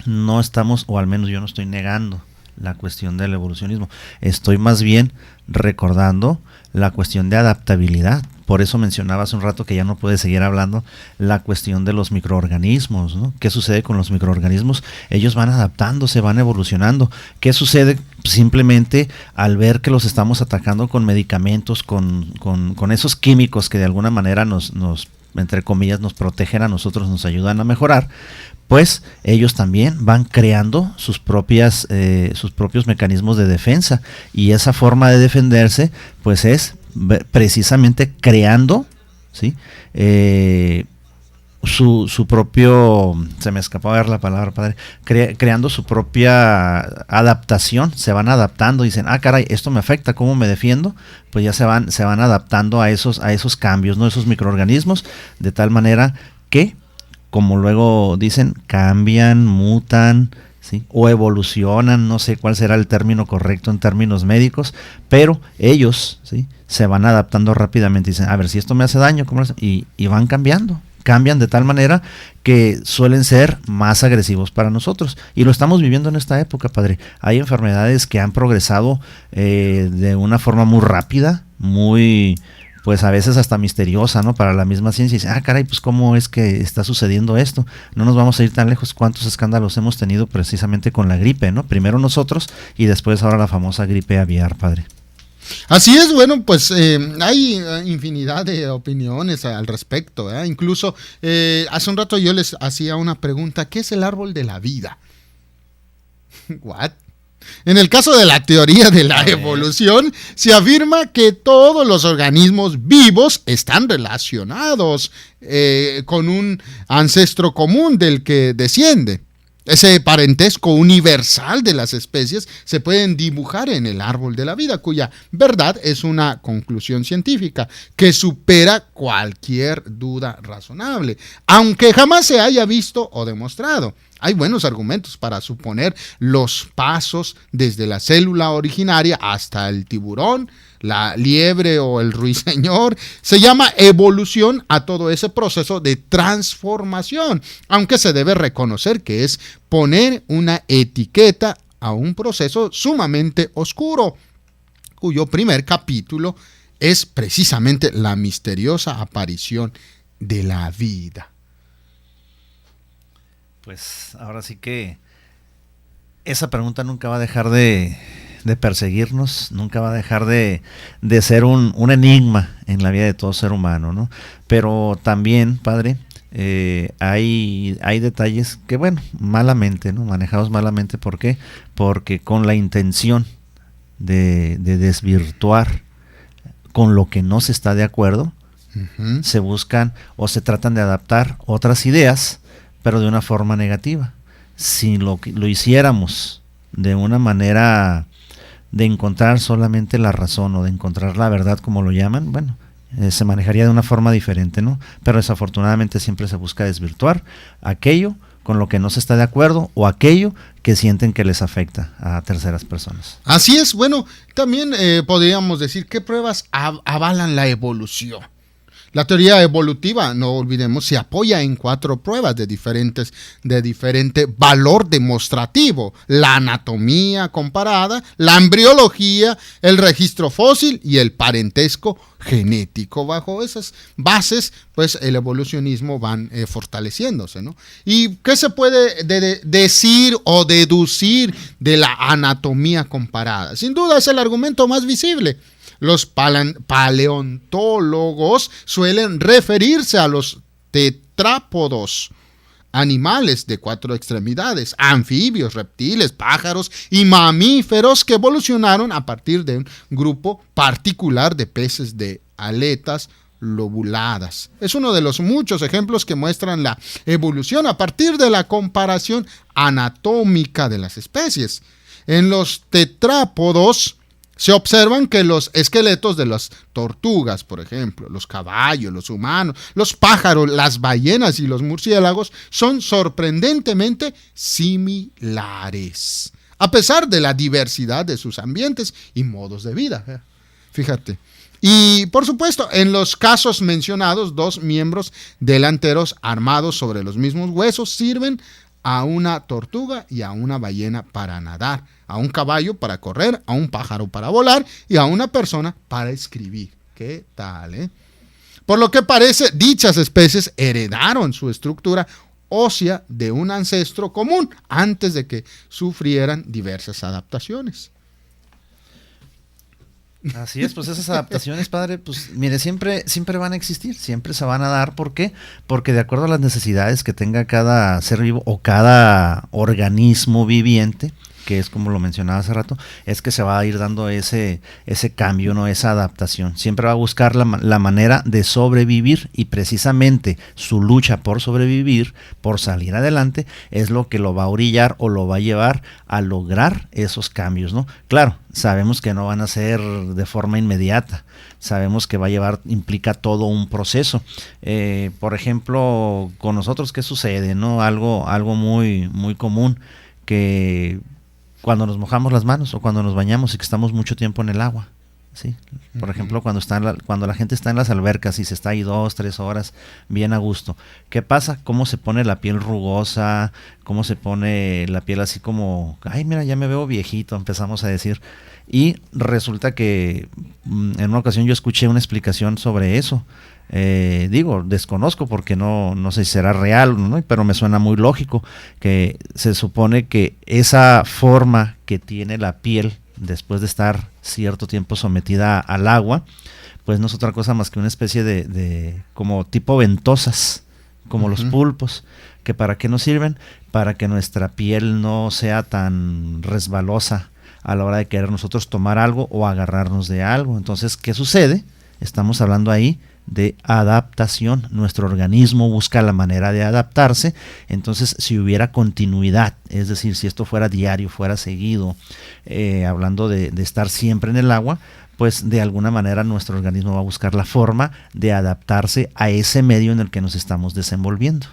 no estamos, o al menos yo no estoy negando la cuestión del evolucionismo, estoy más bien recordando la cuestión de adaptabilidad. Por eso mencionaba hace un rato que ya no puede seguir hablando la cuestión de los microorganismos, ¿no? ¿Qué sucede con los microorganismos? Ellos van adaptándose, van evolucionando. ¿Qué sucede? Simplemente al ver que los estamos atacando con medicamentos, con esos químicos que de alguna manera nos entre comillas, nos protegen a nosotros, nos ayudan a mejorar, pues ellos también van creando sus propios mecanismos de defensa, y esa forma de defenderse pues es precisamente creando, ¿sí? Su propio, se me escapó a ver la palabra, padre, creando su propia adaptación, se van adaptando, dicen, caray, esto me afecta, ¿cómo me defiendo? Pues ya se van adaptando a esos cambios, ¿no? Esos microorganismos, de tal manera que, como luego dicen, cambian, mutan, ¿sí? O evolucionan, no sé cuál será el término correcto en términos médicos, pero ellos, ¿sí? Se van adaptando rápidamente, dicen, a ver, si esto me hace daño, ¿cómo lo hace? Y van cambiando de tal manera que suelen ser más agresivos para nosotros, y lo estamos viviendo en esta época, padre. Hay enfermedades que han progresado de una forma muy rápida, muy, pues a veces hasta misteriosa, ¿no? Para la misma ciencia, y dicen, caray, pues cómo es que está sucediendo esto. No nos vamos a ir tan lejos. ¿Cuántos escándalos hemos tenido precisamente con la gripe, ¿no? Primero nosotros y después ahora la famosa gripe aviar, padre. Así es, bueno, pues hay infinidad de opiniones al respecto, ¿eh? Incluso hace un rato yo les hacía una pregunta, ¿qué es el árbol de la vida? ¿What? En el caso de la teoría de la evolución, se afirma que todos los organismos vivos están relacionados con un ancestro común del que desciende. Ese parentesco universal de las especies se pueden dibujar en el árbol de la vida, cuya verdad es una conclusión científica que supera cualquier duda razonable, aunque jamás se haya visto o demostrado. Hay buenos argumentos para suponer los pasos desde la célula originaria hasta el tiburón, la liebre o el ruiseñor. Se llama evolución a todo ese proceso de transformación, aunque se debe reconocer que es poner una etiqueta a un proceso sumamente oscuro, cuyo primer capítulo es precisamente la misteriosa aparición de la vida. Pues ahora sí que esa pregunta nunca va a dejar de perseguirnos, nunca va a dejar de ser un enigma en la vida de todo ser humano, ¿no? Pero también, padre, hay detalles que, bueno, malamente, ¿no? Manejados malamente. ¿Por qué? Porque con la intención de desvirtuar con lo que no se está de acuerdo, se buscan o se tratan de adaptar otras ideas, pero de una forma negativa. Si lo hiciéramos de una manera de encontrar solamente la razón o de encontrar la verdad, como lo llaman, bueno, se manejaría de una forma diferente, ¿no? Pero desafortunadamente siempre se busca desvirtuar aquello con lo que no se está de acuerdo o aquello que sienten que les afecta a terceras personas. Así es. Bueno, también podríamos decir qué pruebas avalan la evolución. La teoría evolutiva, no olvidemos, se apoya en 4 pruebas de diferente valor demostrativo: la anatomía comparada, la embriología, el registro fósil y el parentesco genético. Bajo esas bases, pues el evolucionismo van fortaleciéndose, ¿no? ¿Y qué se puede decir o deducir de la anatomía comparada? Sin duda es el argumento más visible. Los paleontólogos suelen referirse a los tetrápodos, animales de 4 extremidades, anfibios, reptiles, pájaros y mamíferos que evolucionaron a partir de un grupo particular de peces de aletas lobuladas. Es uno de los muchos ejemplos que muestran la evolución a partir de la comparación anatómica de las especies. En los tetrápodos se observan que los esqueletos de las tortugas, por ejemplo, los caballos, los humanos, los pájaros, las ballenas y los murciélagos son sorprendentemente similares, a pesar de la diversidad de sus ambientes y modos de vida. Fíjate. Y por supuesto, en los casos mencionados, 2 miembros delanteros armados sobre los mismos huesos sirven a una tortuga y a una ballena para nadar, a un caballo para correr, a un pájaro para volar y a una persona para escribir. ¿Qué tal, Por lo que parece, dichas especies heredaron su estructura ósea de un ancestro común antes de que sufrieran diversas adaptaciones. Así es, pues esas adaptaciones, padre, pues mire, siempre van a existir, siempre se van a dar. ¿Por qué? Porque de acuerdo a las necesidades que tenga cada ser vivo o cada organismo viviente, que es como lo mencionaba hace rato, es que se va a ir dando ese cambio, ¿no? Esa adaptación. Siempre va a buscar la manera de sobrevivir, y precisamente su lucha por sobrevivir, por salir adelante, es lo que lo va a orillar o lo va a llevar a lograr esos cambios, ¿no? Claro, sabemos que no van a ser de forma inmediata, sabemos que implica todo un proceso. Por ejemplo, con nosotros, ¿qué sucede, no? Algo muy, muy común, que cuando nos mojamos las manos o cuando nos bañamos y que estamos mucho tiempo en el agua, ¿sí? Por ejemplo, cuando la gente está en las albercas y se está ahí 2-3 horas bien a gusto, ¿qué pasa? ¿Cómo se pone la piel rugosa? ¿Cómo se pone la piel así como, ay, mira, ya me veo viejito, empezamos a decir? Y resulta que en una ocasión yo escuché una explicación sobre eso. Desconozco porque no sé si será real, ¿no? Pero me suena muy lógico, que se supone que esa forma que tiene la piel después de estar cierto tiempo sometida al agua, pues no es otra cosa más que una especie de como tipo ventosas, como los pulpos, ¿Que para qué nos sirven? Para que nuestra piel no sea tan resbalosa a la hora de querer nosotros tomar algo o agarrarnos de algo. Entonces, ¿qué sucede? Estamos hablando ahí de adaptación. Nuestro organismo busca la manera de adaptarse. Entonces, si hubiera continuidad, es decir, si esto fuera diario, fuera seguido, hablando de estar siempre en el agua, pues de alguna manera nuestro organismo va a buscar la forma de adaptarse a ese medio en el que nos estamos desenvolviendo.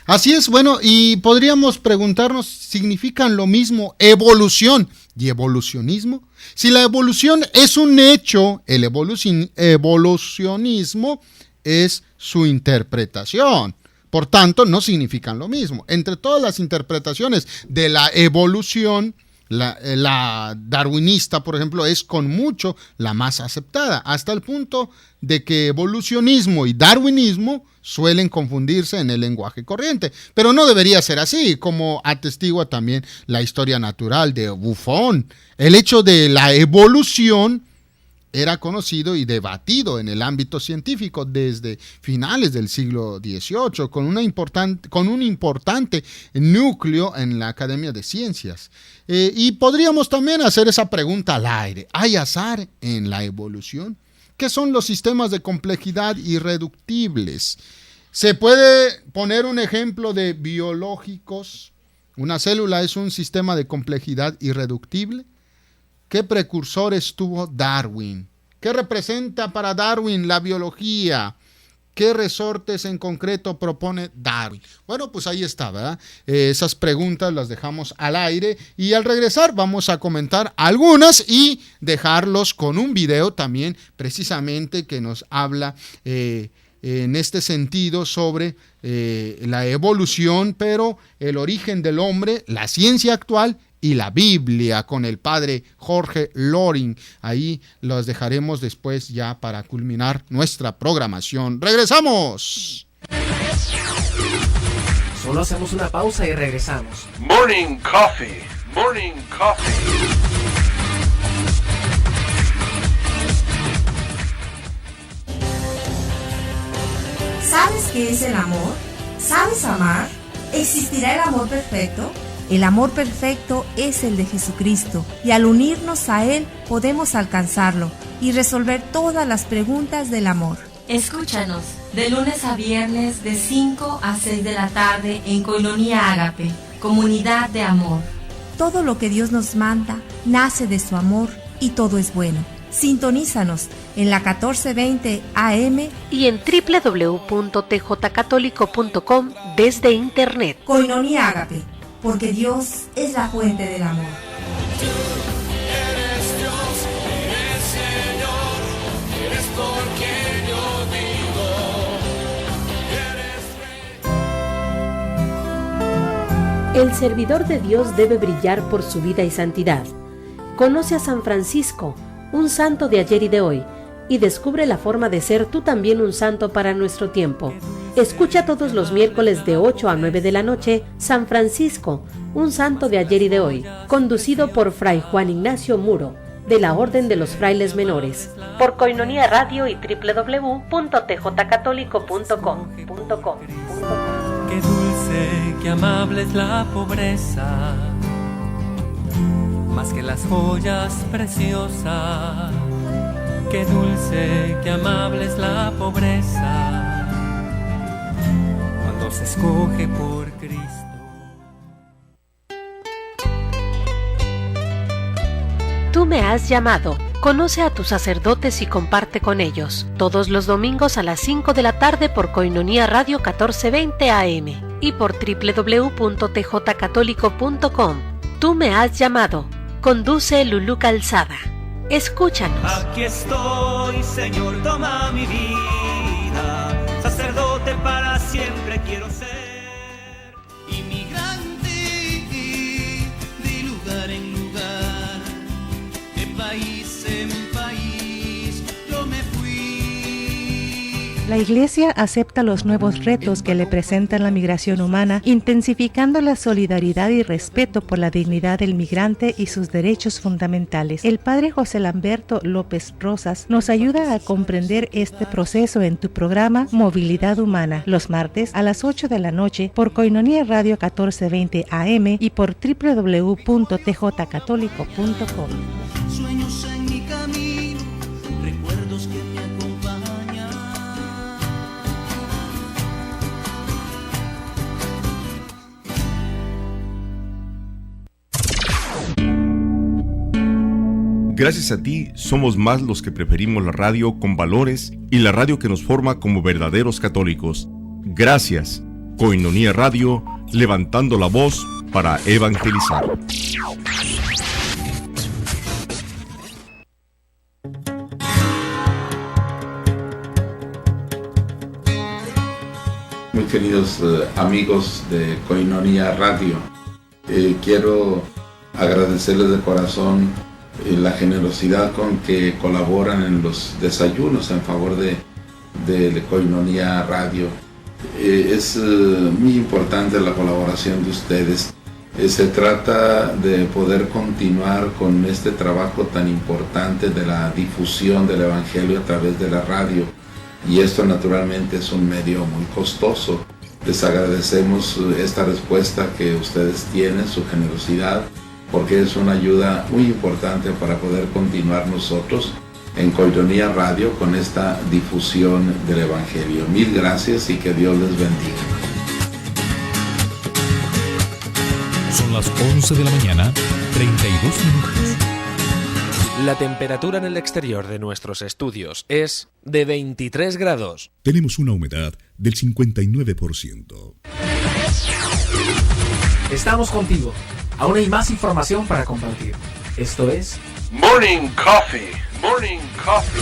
Así es, bueno, y podríamos preguntarnos, ¿significan lo mismo evolución y evolucionismo? Si la evolución es un hecho, el evolucionismo es su interpretación. Por tanto, no significan lo mismo. Entre todas las interpretaciones de la evolución, la darwinista, por ejemplo, es con mucho la más aceptada, hasta el punto de que evolucionismo y darwinismo suelen confundirse en el lenguaje corriente, pero no debería ser así, como atestigua también la historia natural de Buffon. El hecho de la evolución era conocido y debatido en el ámbito científico desde finales del siglo XVIII, con un importante núcleo en la Academia de Ciencias. Y podríamos también hacer esa pregunta al aire. ¿Hay azar en la evolución? ¿Qué son los sistemas de complejidad irreductibles? ¿Se puede poner un ejemplo de biológicos? ¿Una célula es un sistema de complejidad irreductible? ¿Qué precursores tuvo Darwin? ¿Qué representa para Darwin la biología? ¿Qué resortes en concreto propone Darwin? Bueno, pues ahí está, ¿verdad? Esas preguntas las dejamos al aire y al regresar vamos a comentar algunas y dejarlos con un video también precisamente que nos habla en este sentido sobre la evolución, pero el origen del hombre, la ciencia actual y la Biblia, con el padre Jorge Loring. Ahí los dejaremos después ya para culminar nuestra programación. ¡Regresamos! Solo hacemos una pausa y regresamos. Morning Coffee, Morning Coffee. ¿Sabes qué es el amor? ¿Sabes amar? ¿Existirá el amor perfecto? El amor perfecto es el de Jesucristo, y al unirnos a Él podemos alcanzarlo y resolver todas las preguntas del amor. Escúchanos de lunes a viernes de 5 a 6 de la tarde en Koinonia Ágape, Comunidad de Amor. Todo lo que Dios nos manda nace de su amor y todo es bueno. Sintonízanos en la 1420 AM y en www.tjcatólico.com desde internet. Koinonia Ágape, porque Dios es la fuente del amor. Eres Dios, eres Señor, eres por quien yo vivo. El servidor de Dios debe brillar por su vida y santidad. Conoce a San Francisco, un santo de ayer y de hoy, y descubre la forma de ser tú también un santo para nuestro tiempo. Escucha todos los miércoles de 8 a 9 de la noche, San Francisco, un santo de ayer y de hoy, conducido por Fray Juan Ignacio Muro, de la Orden de los Frailes Menores, por Koinonia Radio y www.tjcatólico.com. Qué dulce, qué amable es la pobreza, más que las joyas preciosas. Qué dulce, qué amable es la pobreza, cuando se escoge por Cristo. Tú me has llamado. Conoce a tus sacerdotes y comparte con ellos. Todos los domingos a las 5 de la tarde por Koinonia Radio 1420 AM y por www.tjcatólico.com. Tú me has llamado. Conduce Lulú Calzada. Escúchanos. Aquí estoy, Señor, toma mi vida. Sacerdote para siempre quiero ser. Inmigrante de lugar en lugar, de país en país, yo me fui. La Iglesia acepta los nuevos retos que le presentan la migración humana, intensificando la solidaridad y respeto por la dignidad del migrante y sus derechos fundamentales. El Padre José Lamberto López Rosas nos ayuda a comprender este proceso en tu programa Movilidad Humana, los martes a las 8 de la noche por Koinonia Radio 1420 AM y por www.tjcatólico.com. Sueños en mi camino, recuerdos que me acompañan. Gracias a ti, somos más los que preferimos la radio con valores y la radio que nos forma como verdaderos católicos. Gracias, Koinonia Radio, levantando la voz para evangelizar. Muy queridos amigos de Koinonia Radio, quiero agradecerles de corazón la generosidad con que colaboran en los desayunos en favor de Koinonia Radio. Es muy importante la colaboración de ustedes. Se trata de poder continuar con este trabajo tan importante de la difusión del Evangelio a través de la radio, y esto naturalmente es un medio muy costoso. Les agradecemos esta respuesta que ustedes tienen, su generosidad, porque es una ayuda muy importante para poder continuar nosotros en Koinonia Radio con esta difusión del Evangelio. Mil gracias y que Dios les bendiga. Son las 11 de la mañana, 32 minutos. La temperatura en el exterior de nuestros estudios es de 23 grados. Tenemos una humedad del 59%. Estamos contigo. Aún hay más información para compartir. Esto es Morning Coffee. Morning Coffee.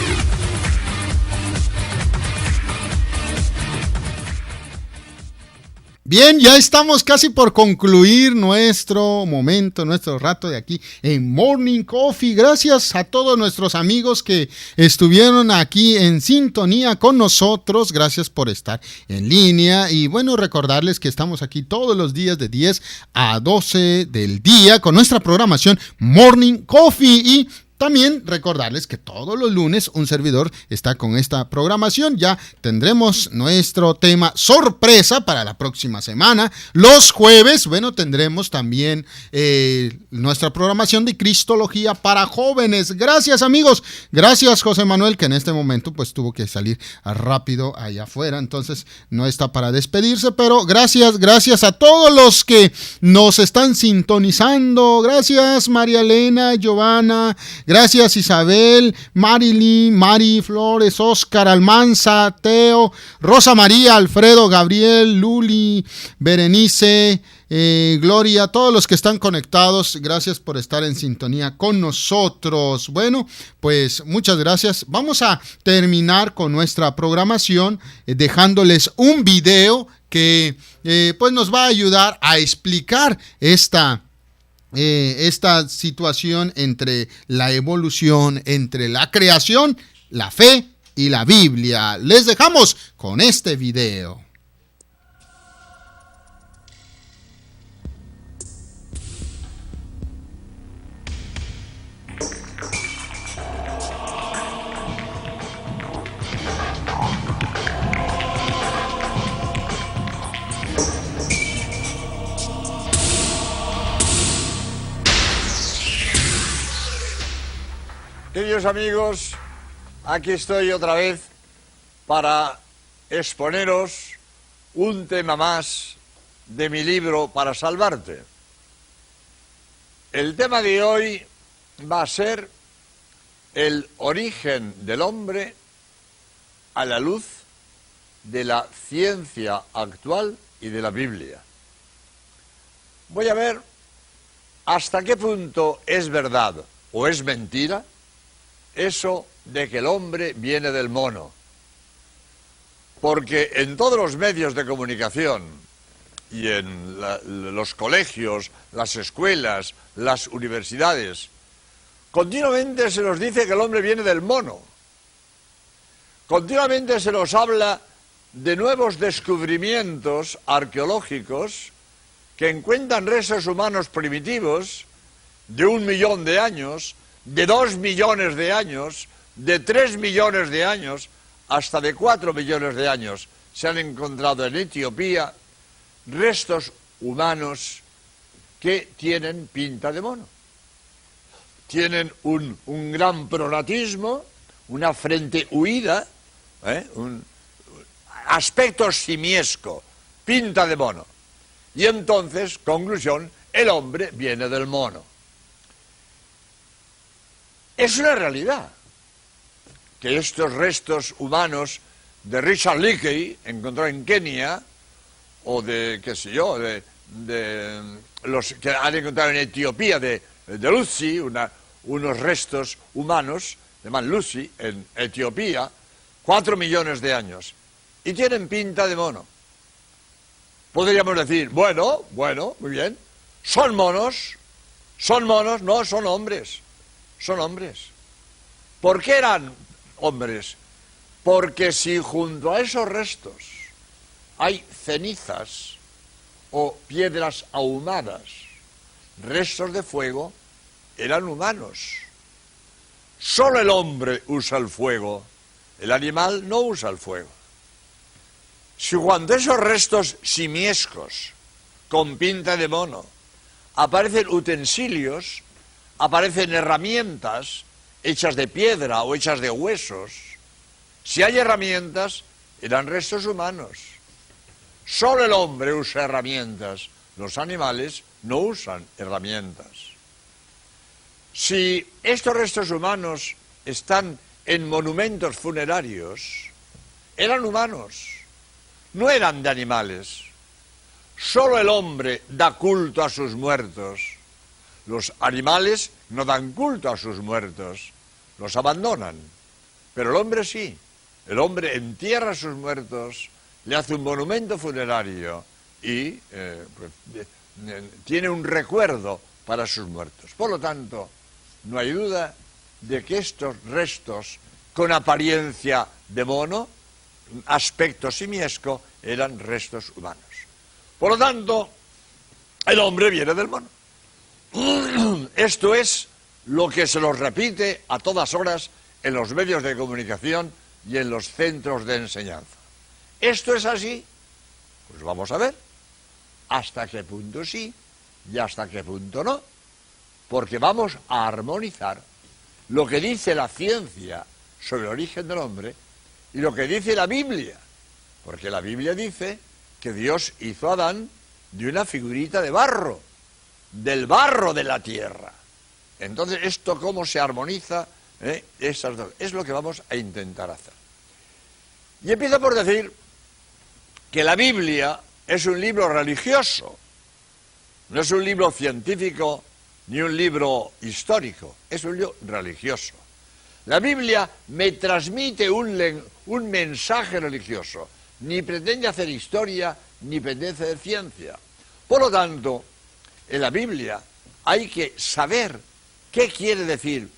Bien, ya estamos casi por concluir nuestro momento, nuestro rato de aquí en Morning Coffee. Gracias a todos nuestros amigos que estuvieron aquí en sintonía con nosotros. Gracias por estar en línea. Y bueno, recordarles que estamos aquí todos los días de 10 a 12 del día con nuestra programación Morning Coffee. Y también recordarles que todos los lunes un servidor está con esta programación. Ya tendremos nuestro tema sorpresa para la próxima semana. Los jueves, bueno, tendremos también nuestra programación de Cristología para jóvenes. Gracias, amigos. Gracias, José Manuel, que en este momento pues tuvo que salir rápido allá afuera. Entonces no está para despedirse, pero gracias a todos los que nos están sintonizando. Gracias, María Elena, Giovanna. Gracias, Isabel, Marilyn, Mari Flores, Oscar Almanza, Teo, Rosa María, Alfredo, Gabriel, Luli, Berenice, Gloria, todos los que están conectados. Gracias por estar en sintonía con nosotros. Bueno, pues muchas gracias. Vamos a terminar con nuestra programación dejándoles un video que pues nos va a ayudar a explicar esta situación entre la evolución, entre la creación, la fe y la Biblia. Les dejamos con este video. Queridos amigos, aquí estoy otra vez para exponeros un tema más de mi libro Para Salvarte. El tema de hoy va a ser el origen del hombre a la luz de la ciencia actual y de la Biblia. Voy a ver hasta qué punto es verdad o es mentira eso de que el hombre viene del mono. Porque en todos los medios de comunicación y en los colegios, las escuelas, las universidades, continuamente se nos dice que el hombre viene del mono. Continuamente se nos habla de nuevos descubrimientos arqueológicos que encuentran restos humanos primitivos de 1 millón de años, de 2 millones de años, de 3 millones de años, hasta de 4 millones de años. Se han encontrado en Etiopía restos humanos que tienen pinta de mono. Tienen un gran pronatismo, una frente huida, un aspecto simiesco, pinta de mono. Y entonces, conclusión, el hombre viene del mono. Es una realidad que estos restos humanos de Richard Leakey, encontrado en Kenia, o de, qué sé yo, de los que han encontrado en Etiopía, de Lucy, unos restos humanos, se llaman Lucy, en Etiopía, 4 millones de años, y tienen pinta de mono. Podríamos decir, bueno, muy bien, son monos, no, son hombres. ¿Por qué eran hombres? Porque si junto a esos restos hay cenizas o piedras ahumadas, restos de fuego, eran humanos. Solo el hombre usa el fuego, el animal no usa el fuego. Si cuando esos restos simiescos, con pinta de mono, aparecen utensilios, aparecen herramientas hechas de piedra o hechas de huesos, si hay herramientas, eran restos humanos. Solo el hombre usa herramientas, los animales no usan herramientas. Si estos restos humanos están en monumentos funerarios, eran humanos, no eran de animales. Solo el hombre da culto a sus muertos. Los animales no dan culto a sus muertos, los abandonan. Pero el hombre sí. El hombre entierra a sus muertos, le hace un monumento funerario y tiene un recuerdo para sus muertos. Por lo tanto, no hay duda de que estos restos, con apariencia de mono, aspecto simiesco, eran restos humanos. Por lo tanto, el hombre viene del mono. Esto es lo que se nos repite a todas horas en los medios de comunicación y en los centros de enseñanza. ¿Esto es así? Pues vamos a ver hasta qué punto sí y hasta qué punto no, porque vamos a armonizar lo que dice la ciencia sobre el origen del hombre y lo que dice la Biblia, porque la Biblia dice que Dios hizo a Adán de una figurita de barro, del barro de la tierra. Entonces, ¿esto cómo se armoniza? Esas dos. Es lo que vamos a intentar hacer. Y empiezo por decir que la Biblia es un libro religioso, no es un libro científico ni un libro histórico, es un libro religioso. La Biblia me transmite un mensaje religioso, ni pretende hacer historia, ni pretende hacer ciencia. Por lo tanto, en la Biblia hay que saber qué quiere decir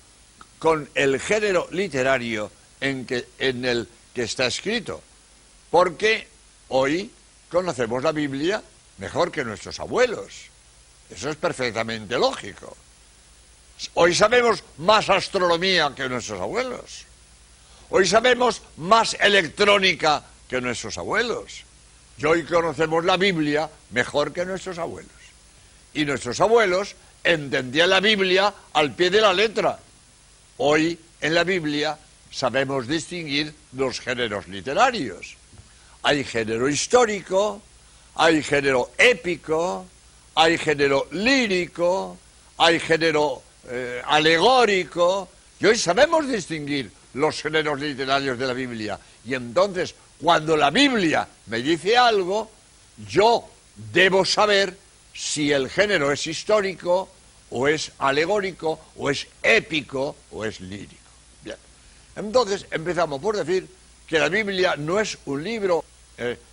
con el género literario en el que está escrito, porque hoy conocemos la Biblia mejor que nuestros abuelos. Eso es perfectamente lógico. Hoy sabemos más astronomía que nuestros abuelos. Hoy sabemos más electrónica que nuestros abuelos. Y hoy conocemos la Biblia mejor que nuestros abuelos. Y nuestros abuelos entendían la Biblia al pie de la letra. Hoy en la Biblia sabemos distinguir los géneros literarios. Hay género histórico, hay género épico, hay género lírico, hay género alegórico, y hoy sabemos distinguir los géneros literarios de la Biblia. Y entonces, cuando la Biblia me dice algo, yo debo saber si el género es histórico, o es alegórico, o es épico, o es lírico. Bien. Entonces, empezamos por decir que la Biblia no es un libro,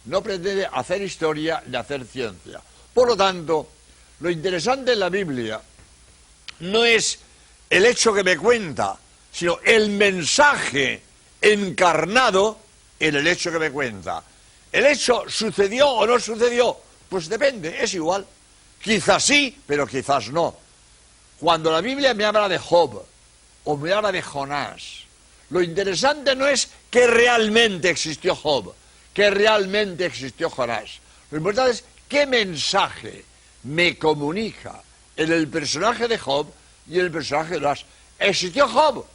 no pretende hacer historia ni hacer ciencia. Por lo tanto, lo interesante en la Biblia no es el hecho que me cuenta, sino el mensaje encarnado en el hecho que me cuenta. ¿El hecho sucedió o no sucedió? Pues depende, es igual. Quizás sí, pero quizás no. Cuando la Biblia me habla de Job o me habla de Jonás, lo interesante no es que realmente existió Job, que realmente existió Jonás. Lo importante es qué mensaje me comunica en el personaje de Job y en el personaje de Jonás. ¿Existió Job?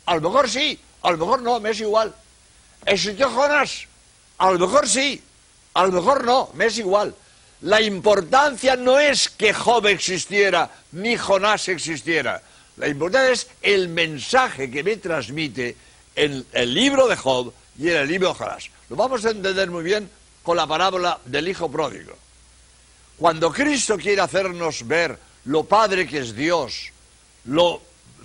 A lo mejor sí, a lo mejor no, me es igual. ¿Existió Jonás? A lo mejor sí, a lo mejor no, me es igual. La importancia no es que Job existiera, ni Jonás existiera. La importancia es el mensaje que me transmite en el libro de Job y en el libro de Jonás. Lo vamos a entender muy bien con la parábola del hijo pródigo. Cuando Cristo quiere hacernos ver lo padre que es Dios, lo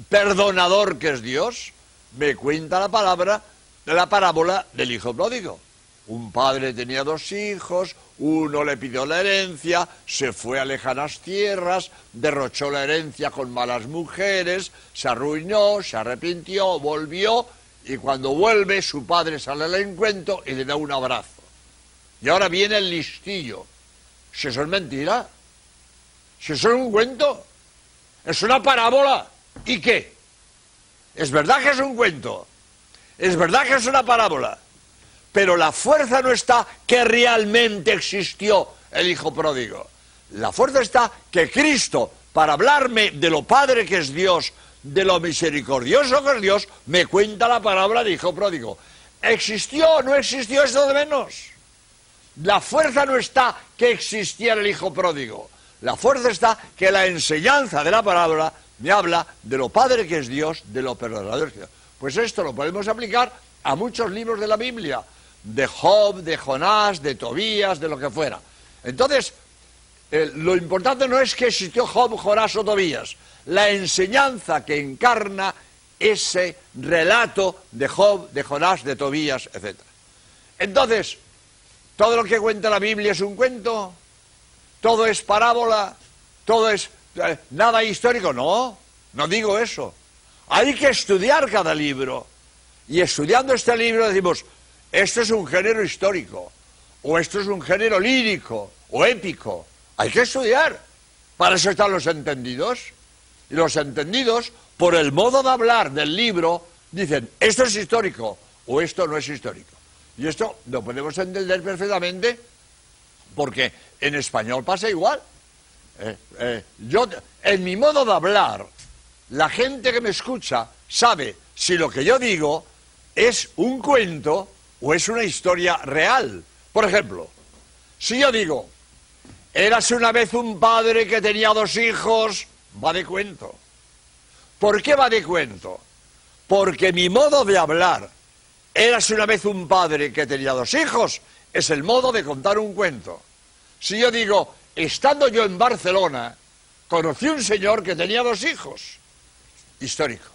perdonador que es Dios, me cuenta la parábola del hijo pródigo. Un padre tenía 2 hijos, uno le pidió la herencia, se fue a lejanas tierras, derrochó la herencia con malas mujeres, se arruinó, se arrepintió, volvió, y cuando vuelve su padre sale al encuentro y le da un abrazo. Y ahora viene el listillo. Si eso es mentira, si eso es un cuento, es una parábola. ¿Y qué? Es verdad que es un cuento, es verdad que es una parábola, pero la fuerza no está que realmente existió el hijo pródigo. La fuerza está que Cristo, para hablarme de lo padre que es Dios, de lo misericordioso que es Dios, me cuenta la parábola del hijo pródigo. ¿Existió o no existió? Es lo de menos. La fuerza no está que existiera el hijo pródigo. La fuerza está que la enseñanza de la parábola me habla de lo padre que es Dios, de lo perdonador que es Dios. Pues esto lo podemos aplicar a muchos libros de la Biblia, de Job, de Jonás, de Tobías, de lo que fuera. Entonces, lo importante no es que existió Job, Jonás o Tobías. La enseñanza que encarna ese relato de Job, de Jonás, de Tobías, etc. Entonces, ¿todo lo que cuenta la Biblia es un cuento? ¿Todo es parábola? ¿Todo es nada histórico? No, no digo eso. Hay que estudiar cada libro. Y estudiando este libro decimos, esto es un género histórico, o esto es un género lírico, o épico. Hay que estudiar. Para eso están los entendidos. Y los entendidos, por el modo de hablar del libro, dicen, esto es histórico, o esto no es histórico. Y esto lo podemos entender perfectamente, porque en español pasa igual. Yo, en mi modo de hablar, la gente que me escucha sabe si lo que yo digo es un cuento o es una historia real. Por ejemplo, si yo digo, érase una vez un padre que tenía 2 hijos, va de cuento. ¿Por qué va de cuento? Porque mi modo de hablar, érase una vez un padre que tenía 2 hijos, es el modo de contar un cuento. Si yo digo, estando yo en Barcelona, conocí un señor que tenía 2 hijos, histórico,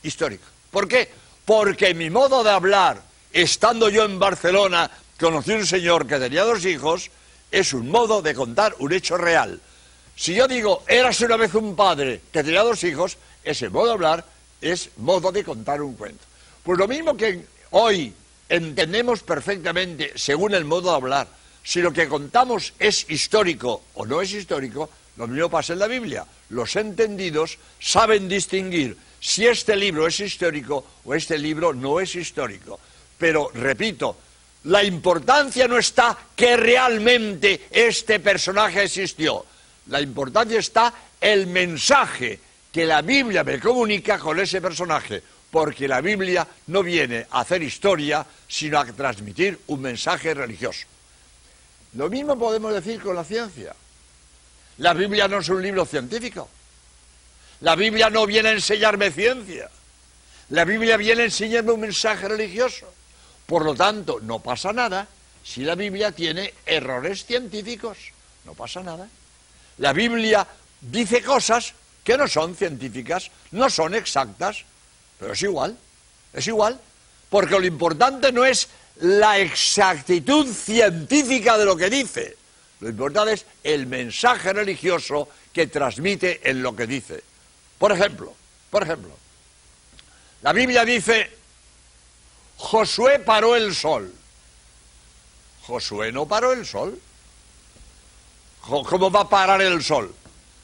histórico. ¿Por qué? Porque mi modo de hablar, estando yo en Barcelona, conocí un señor que tenía 2 hijos, es un modo de contar un hecho real. Si yo digo, érase una vez un padre que tenía 2 hijos, ese modo de hablar es modo de contar un cuento. Pues lo mismo que hoy entendemos perfectamente, según el modo de hablar, si lo que contamos es histórico o no es histórico, lo mismo pasa en la Biblia. Los entendidos saben distinguir si este libro es histórico o este libro no es histórico. Pero, repito, la importancia no está que realmente este personaje existió. La importancia está el mensaje que la Biblia me comunica con ese personaje, porque la Biblia no viene a hacer historia, sino a transmitir un mensaje religioso. Lo mismo podemos decir con la ciencia. La Biblia no es un libro científico. La Biblia no viene a enseñarme ciencia. La Biblia viene a enseñarme un mensaje religioso. Por lo tanto, no pasa nada si la Biblia tiene errores científicos. No pasa nada. La Biblia dice cosas que no son científicas, no son exactas, pero es igual, porque lo importante no es la exactitud científica de lo que dice, lo importante es el mensaje religioso que transmite en lo que dice. Por ejemplo, la Biblia dice, Josué paró el sol. Josué no paró el sol. ¿Cómo va a parar el sol?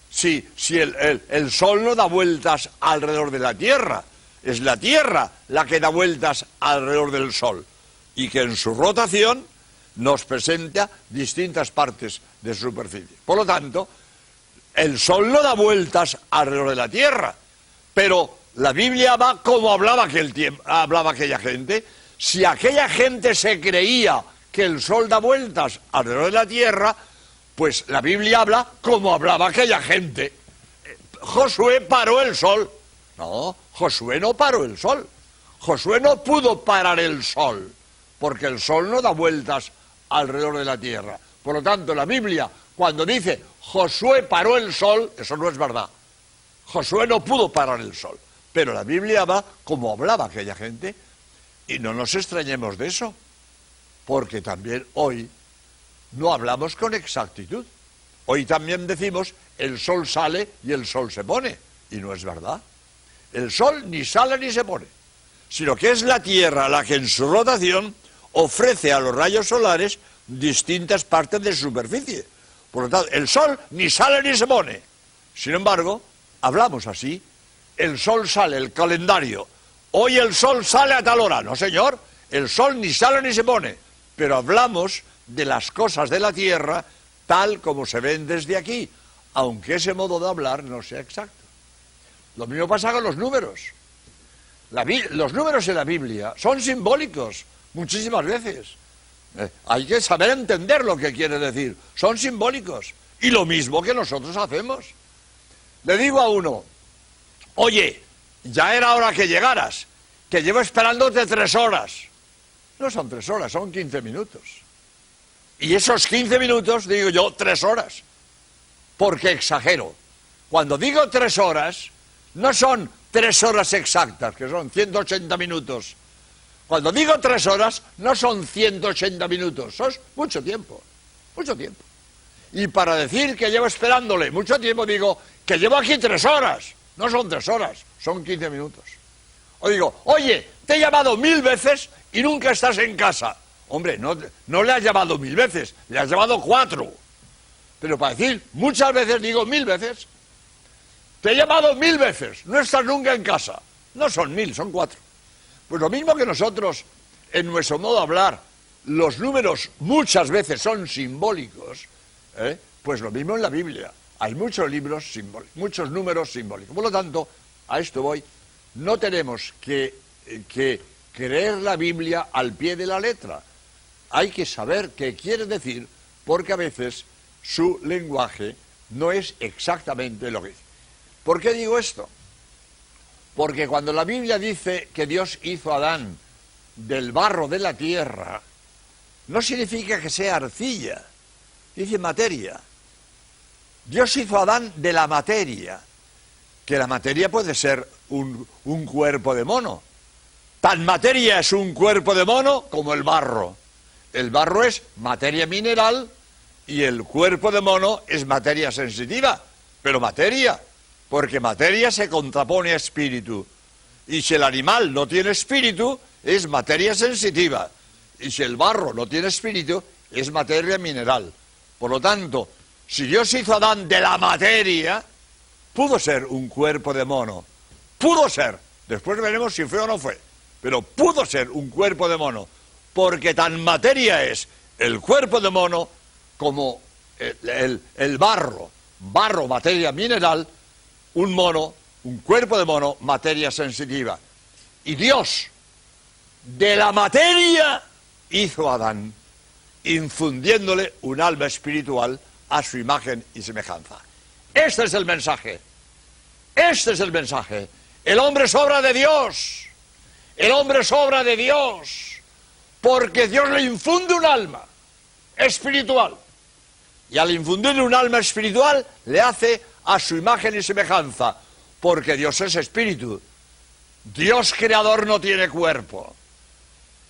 Si el sol no da vueltas alrededor de la Tierra, es la Tierra la que da vueltas alrededor del sol, y que en su rotación nos presenta distintas partes de su superficie. Por lo tanto, el sol no da vueltas alrededor de la Tierra, pero la Biblia va como hablaba aquella gente. Si aquella gente se creía que el sol da vueltas alrededor de la Tierra, pues la Biblia habla como hablaba aquella gente. Josué paró el sol. No, Josué no paró el sol. Josué no pudo parar el sol, porque el sol no da vueltas alrededor de la Tierra. Por lo tanto, la Biblia, cuando dice Josué paró el sol, eso no es verdad. Josué no pudo parar el sol. Pero la Biblia va como hablaba aquella gente, y no nos extrañemos de eso, porque también hoy no hablamos con exactitud. Hoy también decimos el sol sale y el sol se pone, y no es verdad. El sol ni sale ni se pone, sino que es la Tierra la que en su rotación ofrece a los rayos solares distintas partes de su superficie. Por lo tanto, el sol ni sale ni se pone. Sin embargo, hablamos así. El sol sale, el calendario. Hoy el sol sale a tal hora. No, señor, el sol ni sale ni se pone. Pero hablamos de las cosas de la Tierra tal como se ven desde aquí, aunque ese modo de hablar no sea exacto. Lo mismo pasa con los números. Los números en la Biblia son simbólicos muchísimas veces. Hay que saber entender lo que quiere decir. Son simbólicos. Y lo mismo que nosotros hacemos. Le digo a uno, oye, ya era hora que llegaras, que llevo esperándote 3 horas. No son 3 horas, son 15 minutos. Y esos 15 minutos, digo yo, 3 horas. Porque exagero. Cuando digo 3 horas, no son 3 horas exactas, que son 180 minutos. Cuando digo 3 horas, no son 180 minutos, son mucho tiempo, mucho tiempo. Y para decir que llevo esperándole mucho tiempo, digo que llevo aquí 3 horas. No son 3 horas, son 15 minutos. O digo, oye, te he llamado 1000 veces y nunca estás en casa. Hombre, no le has llamado 1000 veces, le has llamado 4. Pero para decir muchas veces, digo 1000 veces. Te he llamado 1000 veces, no estás nunca en casa. No son 1000, son 4. Pues lo mismo que nosotros, en nuestro modo de hablar, los números muchas veces son simbólicos, pues lo mismo en la Biblia. Hay muchos libros simbólicos, muchos números simbólicos. Por lo tanto, a esto voy. No tenemos que creer la Biblia al pie de la letra. Hay que saber qué quiere decir, porque a veces su lenguaje no es exactamente lo que dice. ¿Por qué digo esto? Porque cuando la Biblia dice que Dios hizo a Adán del barro de la tierra, no significa que sea arcilla, dice materia. Dios hizo a Adán de la materia, que la materia puede ser un cuerpo de mono. Tan materia es un cuerpo de mono como el barro. El barro es materia mineral y el cuerpo de mono es materia sensitiva, pero materia, porque materia se contrapone a espíritu. Y si el animal no tiene espíritu, es materia sensitiva. Y si el barro no tiene espíritu, es materia mineral. Por lo tanto, si Dios hizo a Adán de la materia, pudo ser un cuerpo de mono. Pudo ser. Después veremos si fue o no fue. Pero pudo ser un cuerpo de mono. Porque tan materia es el cuerpo de mono como el barro. Barro, materia mineral, un mono, un cuerpo de mono, materia sensitiva. Y Dios, de la materia, hizo a Adán, infundiéndole un alma espiritual a su imagen y semejanza. Este es el mensaje. Este es el mensaje. El hombre es obra de Dios. El hombre es obra de Dios. Porque Dios le infunde un alma espiritual. Y al infundirle un alma espiritual, le hace a su imagen y semejanza. Porque Dios es espíritu. Dios creador no tiene cuerpo.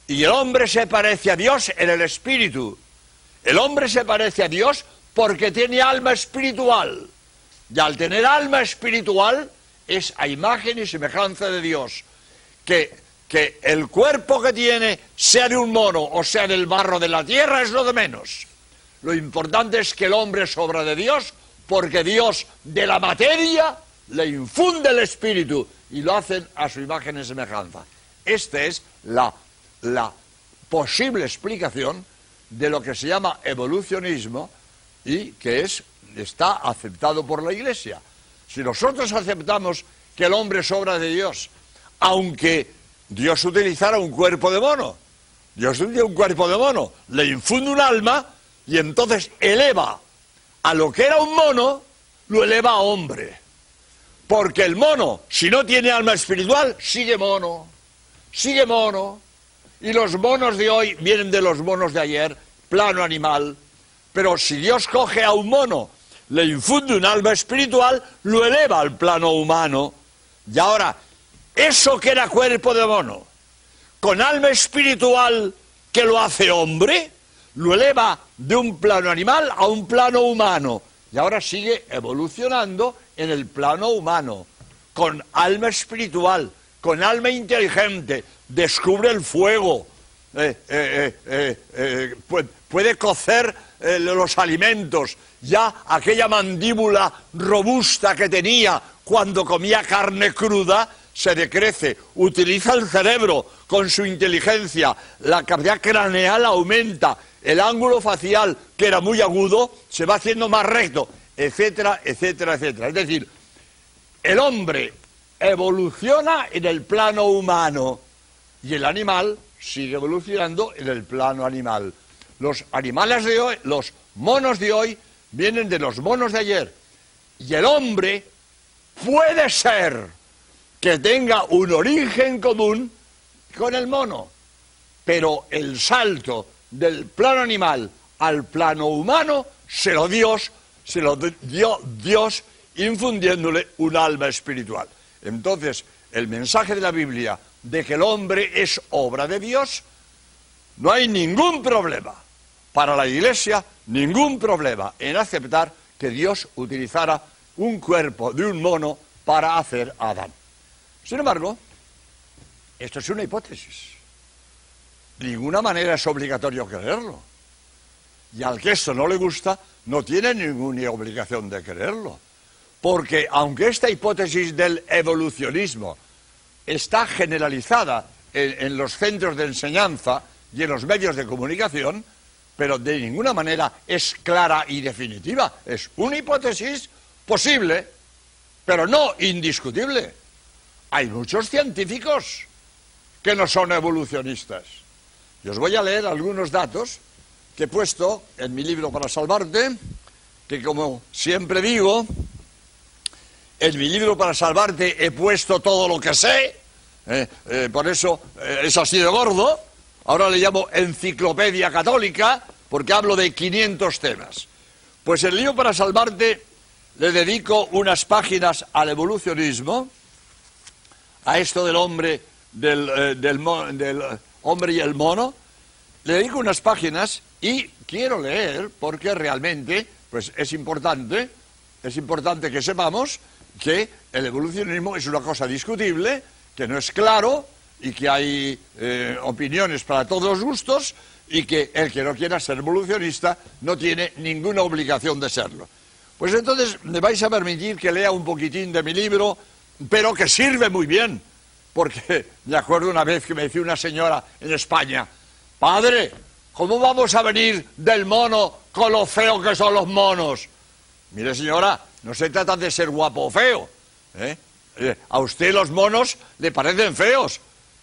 Y el hombre se parece a Dios en el espíritu. El hombre se parece a Dios porque tiene alma espiritual. Y al tener alma espiritual, es a imagen y semejanza de Dios. Que que el cuerpo que tiene, sea de un mono o sea del barro de la tierra, es lo de menos. Lo importante es que el hombre es obra de Dios, porque Dios de la materia le infunde el espíritu y lo hacen a su imagen y semejanza. Esta es la posible explicación de lo que se llama evolucionismo y que está aceptado por la Iglesia. Si nosotros aceptamos que el hombre es obra de Dios, aunque Dios utilizara un cuerpo de mono, Dios utiliza un cuerpo de mono, le infunde un alma y entonces eleva a lo que era un mono, lo eleva a hombre. Porque el mono, si no tiene alma espiritual, sigue mono, y los monos de hoy vienen de los monos de ayer, plano animal. Pero si Dios coge a un mono, le infunde un alma espiritual, lo eleva al plano humano. Y ahora, eso que era cuerpo de mono, con alma espiritual que lo hace hombre, lo eleva de un plano animal a un plano humano. Y ahora sigue evolucionando en el plano humano, con alma espiritual, con alma inteligente, descubre el fuego, puede cocer los alimentos, ya aquella mandíbula robusta que tenía cuando comía carne cruda, se decrece, utiliza el cerebro con su inteligencia, la capacidad craneal aumenta, el ángulo facial, que era muy agudo, se va haciendo más recto, etcétera, etcétera, etcétera. Es decir, el hombre evoluciona en el plano humano y el animal sigue evolucionando en el plano animal. Los animales de hoy, los monos de hoy, vienen de los monos de ayer. Y el hombre puede ser que tenga un origen común con el mono, pero el salto del plano animal al plano humano se lo dio Dios infundiéndole un alma espiritual. Entonces, el mensaje de la Biblia de que el hombre es obra de Dios, no hay ningún problema para la Iglesia, ningún problema en aceptar que Dios utilizara un cuerpo de un mono para hacer a Adán. Sin embargo, esto es una hipótesis. De ninguna manera es obligatorio creerlo. Y al que esto no le gusta, no tiene ninguna obligación de creerlo. Porque aunque esta hipótesis del evolucionismo está generalizada en los centros de enseñanza y en los medios de comunicación, pero de ninguna manera es clara y definitiva. Es una hipótesis posible, pero no indiscutible. Hay muchos científicos que no son evolucionistas. Y os voy a leer algunos datos que he puesto en mi libro Para Salvarte, que como siempre digo, en mi libro Para Salvarte he puesto todo lo que sé, por eso es así de gordo. Ahora le llamo Enciclopedia Católica, porque hablo de 500 temas. Pues el libro Para Salvarte le dedico unas páginas al evolucionismo, a esto del hombre, del hombre y el mono. Le dedico unas páginas y quiero leer, porque realmente pues es importante que sepamos que el evolucionismo es una cosa discutible, que no es claro y que hay opiniones para todos los gustos y que el que no quiera ser evolucionista no tiene ninguna obligación de serlo. Pues entonces me vais a permitir que lea un poquitín de mi libro, pero que sirve muy bien, porque me acuerdo una vez que me decía una señora en España: padre, ¿cómo vamos a venir del mono con lo feo que son los monos? Mire, señora, no se trata de ser guapo o feo, a usted los monos le parecen feos,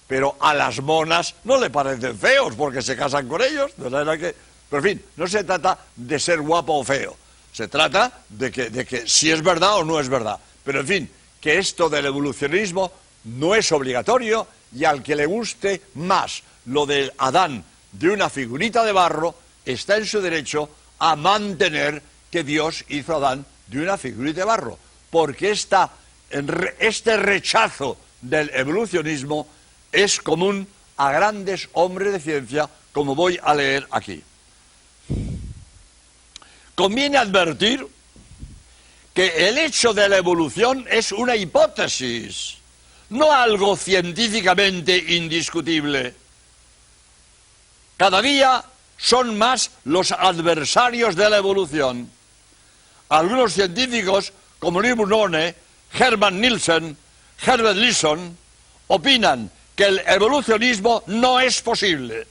pero a las monas no le parecen feos porque se casan con ellos, de manera que... Pero en fin, no se trata de ser guapo o feo, se trata de que si es verdad o no es verdad. Pero en fin, que esto del evolucionismo no es obligatorio, y al que le guste más lo del Adán de una figurita de barro, está en su derecho a mantener que Dios hizo a Adán de una figurita de barro, porque este rechazo del evolucionismo es común a grandes hombres de ciencia, como voy a leer aquí. Conviene advertir que el hecho de la evolución es una hipótesis, no algo científicamente indiscutible. Cada día son más los adversarios de la evolución. Algunos científicos, como Lee Burnone, Herman Nielsen, Herbert Leeson, opinan que el evolucionismo no es posible,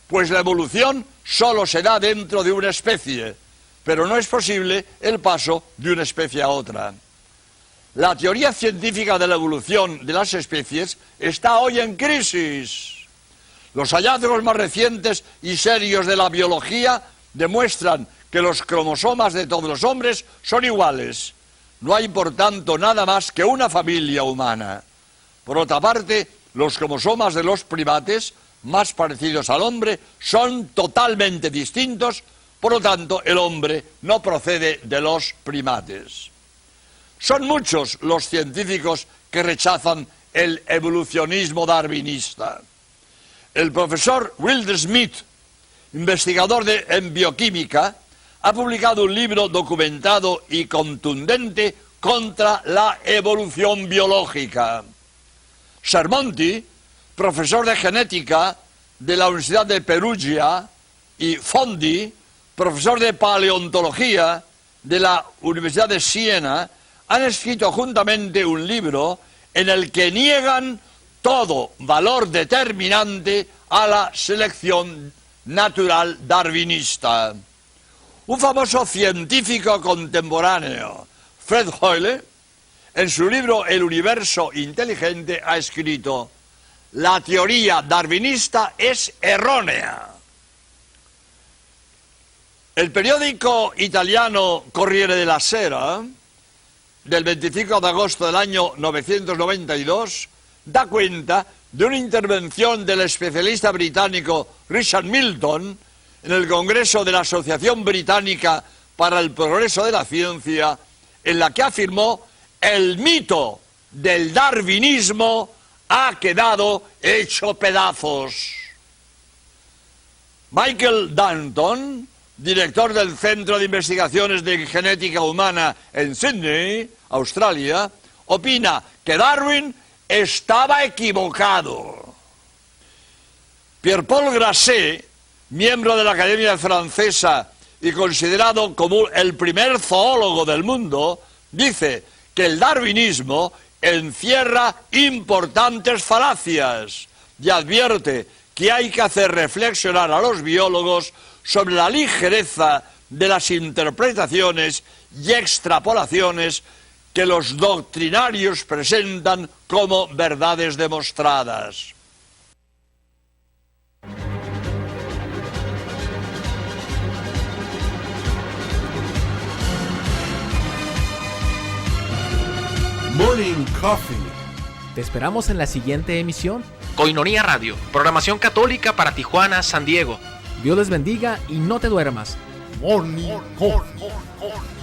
pues la evolución solo se da dentro de una especie, pero no es posible el paso de una especie a otra. La teoría científica de la evolución de las especies está hoy en crisis. Los hallazgos más recientes y serios de la biología demuestran que los cromosomas de todos los hombres son iguales. No hay, por tanto, nada más que una familia humana. Por otra parte, los cromosomas de los primates, más parecidos al hombre, son totalmente distintos, por lo tanto, el hombre no procede de los primates. Son muchos los científicos que rechazan el evolucionismo darwinista. El profesor Wilder Smith, investigador en bioquímica, ha publicado un libro documentado y contundente contra la evolución biológica. Sermonti, profesor de genética de la Universidad de Perugia, y Fondi, profesor de paleontología de la Universidad de Siena, han escrito juntamente un libro en el que niegan todo valor determinante a la selección natural darwinista. Un famoso científico contemporáneo, Fred Hoyle, en su libro El universo inteligente ha escrito: la teoría darwinista es errónea. El periódico italiano Corriere della Sera, del 25 de agosto del año 992, da cuenta de una intervención del especialista británico Richard Milton en el Congreso de la Asociación Británica para el Progreso de la Ciencia, en la que afirmó: el mito del darwinismo ha quedado hecho pedazos. Michael Danton, director del Centro de Investigaciones de Genética Humana en Sydney, Australia, opina que Darwin estaba equivocado. Pierre-Paul Grasset, miembro de la Academia Francesa y considerado como el primer zoólogo del mundo, dice que el darwinismo encierra importantes falacias y advierte que hay que hacer reflexionar a los biólogos sobre la ligereza de las interpretaciones y extrapolaciones que los doctrinarios presentan como verdades demostradas. Morning Coffee. Te esperamos en la siguiente emisión. Koinonia Radio, programación católica para Tijuana, San Diego. Dios les bendiga y no te duermas. Morning Coffee.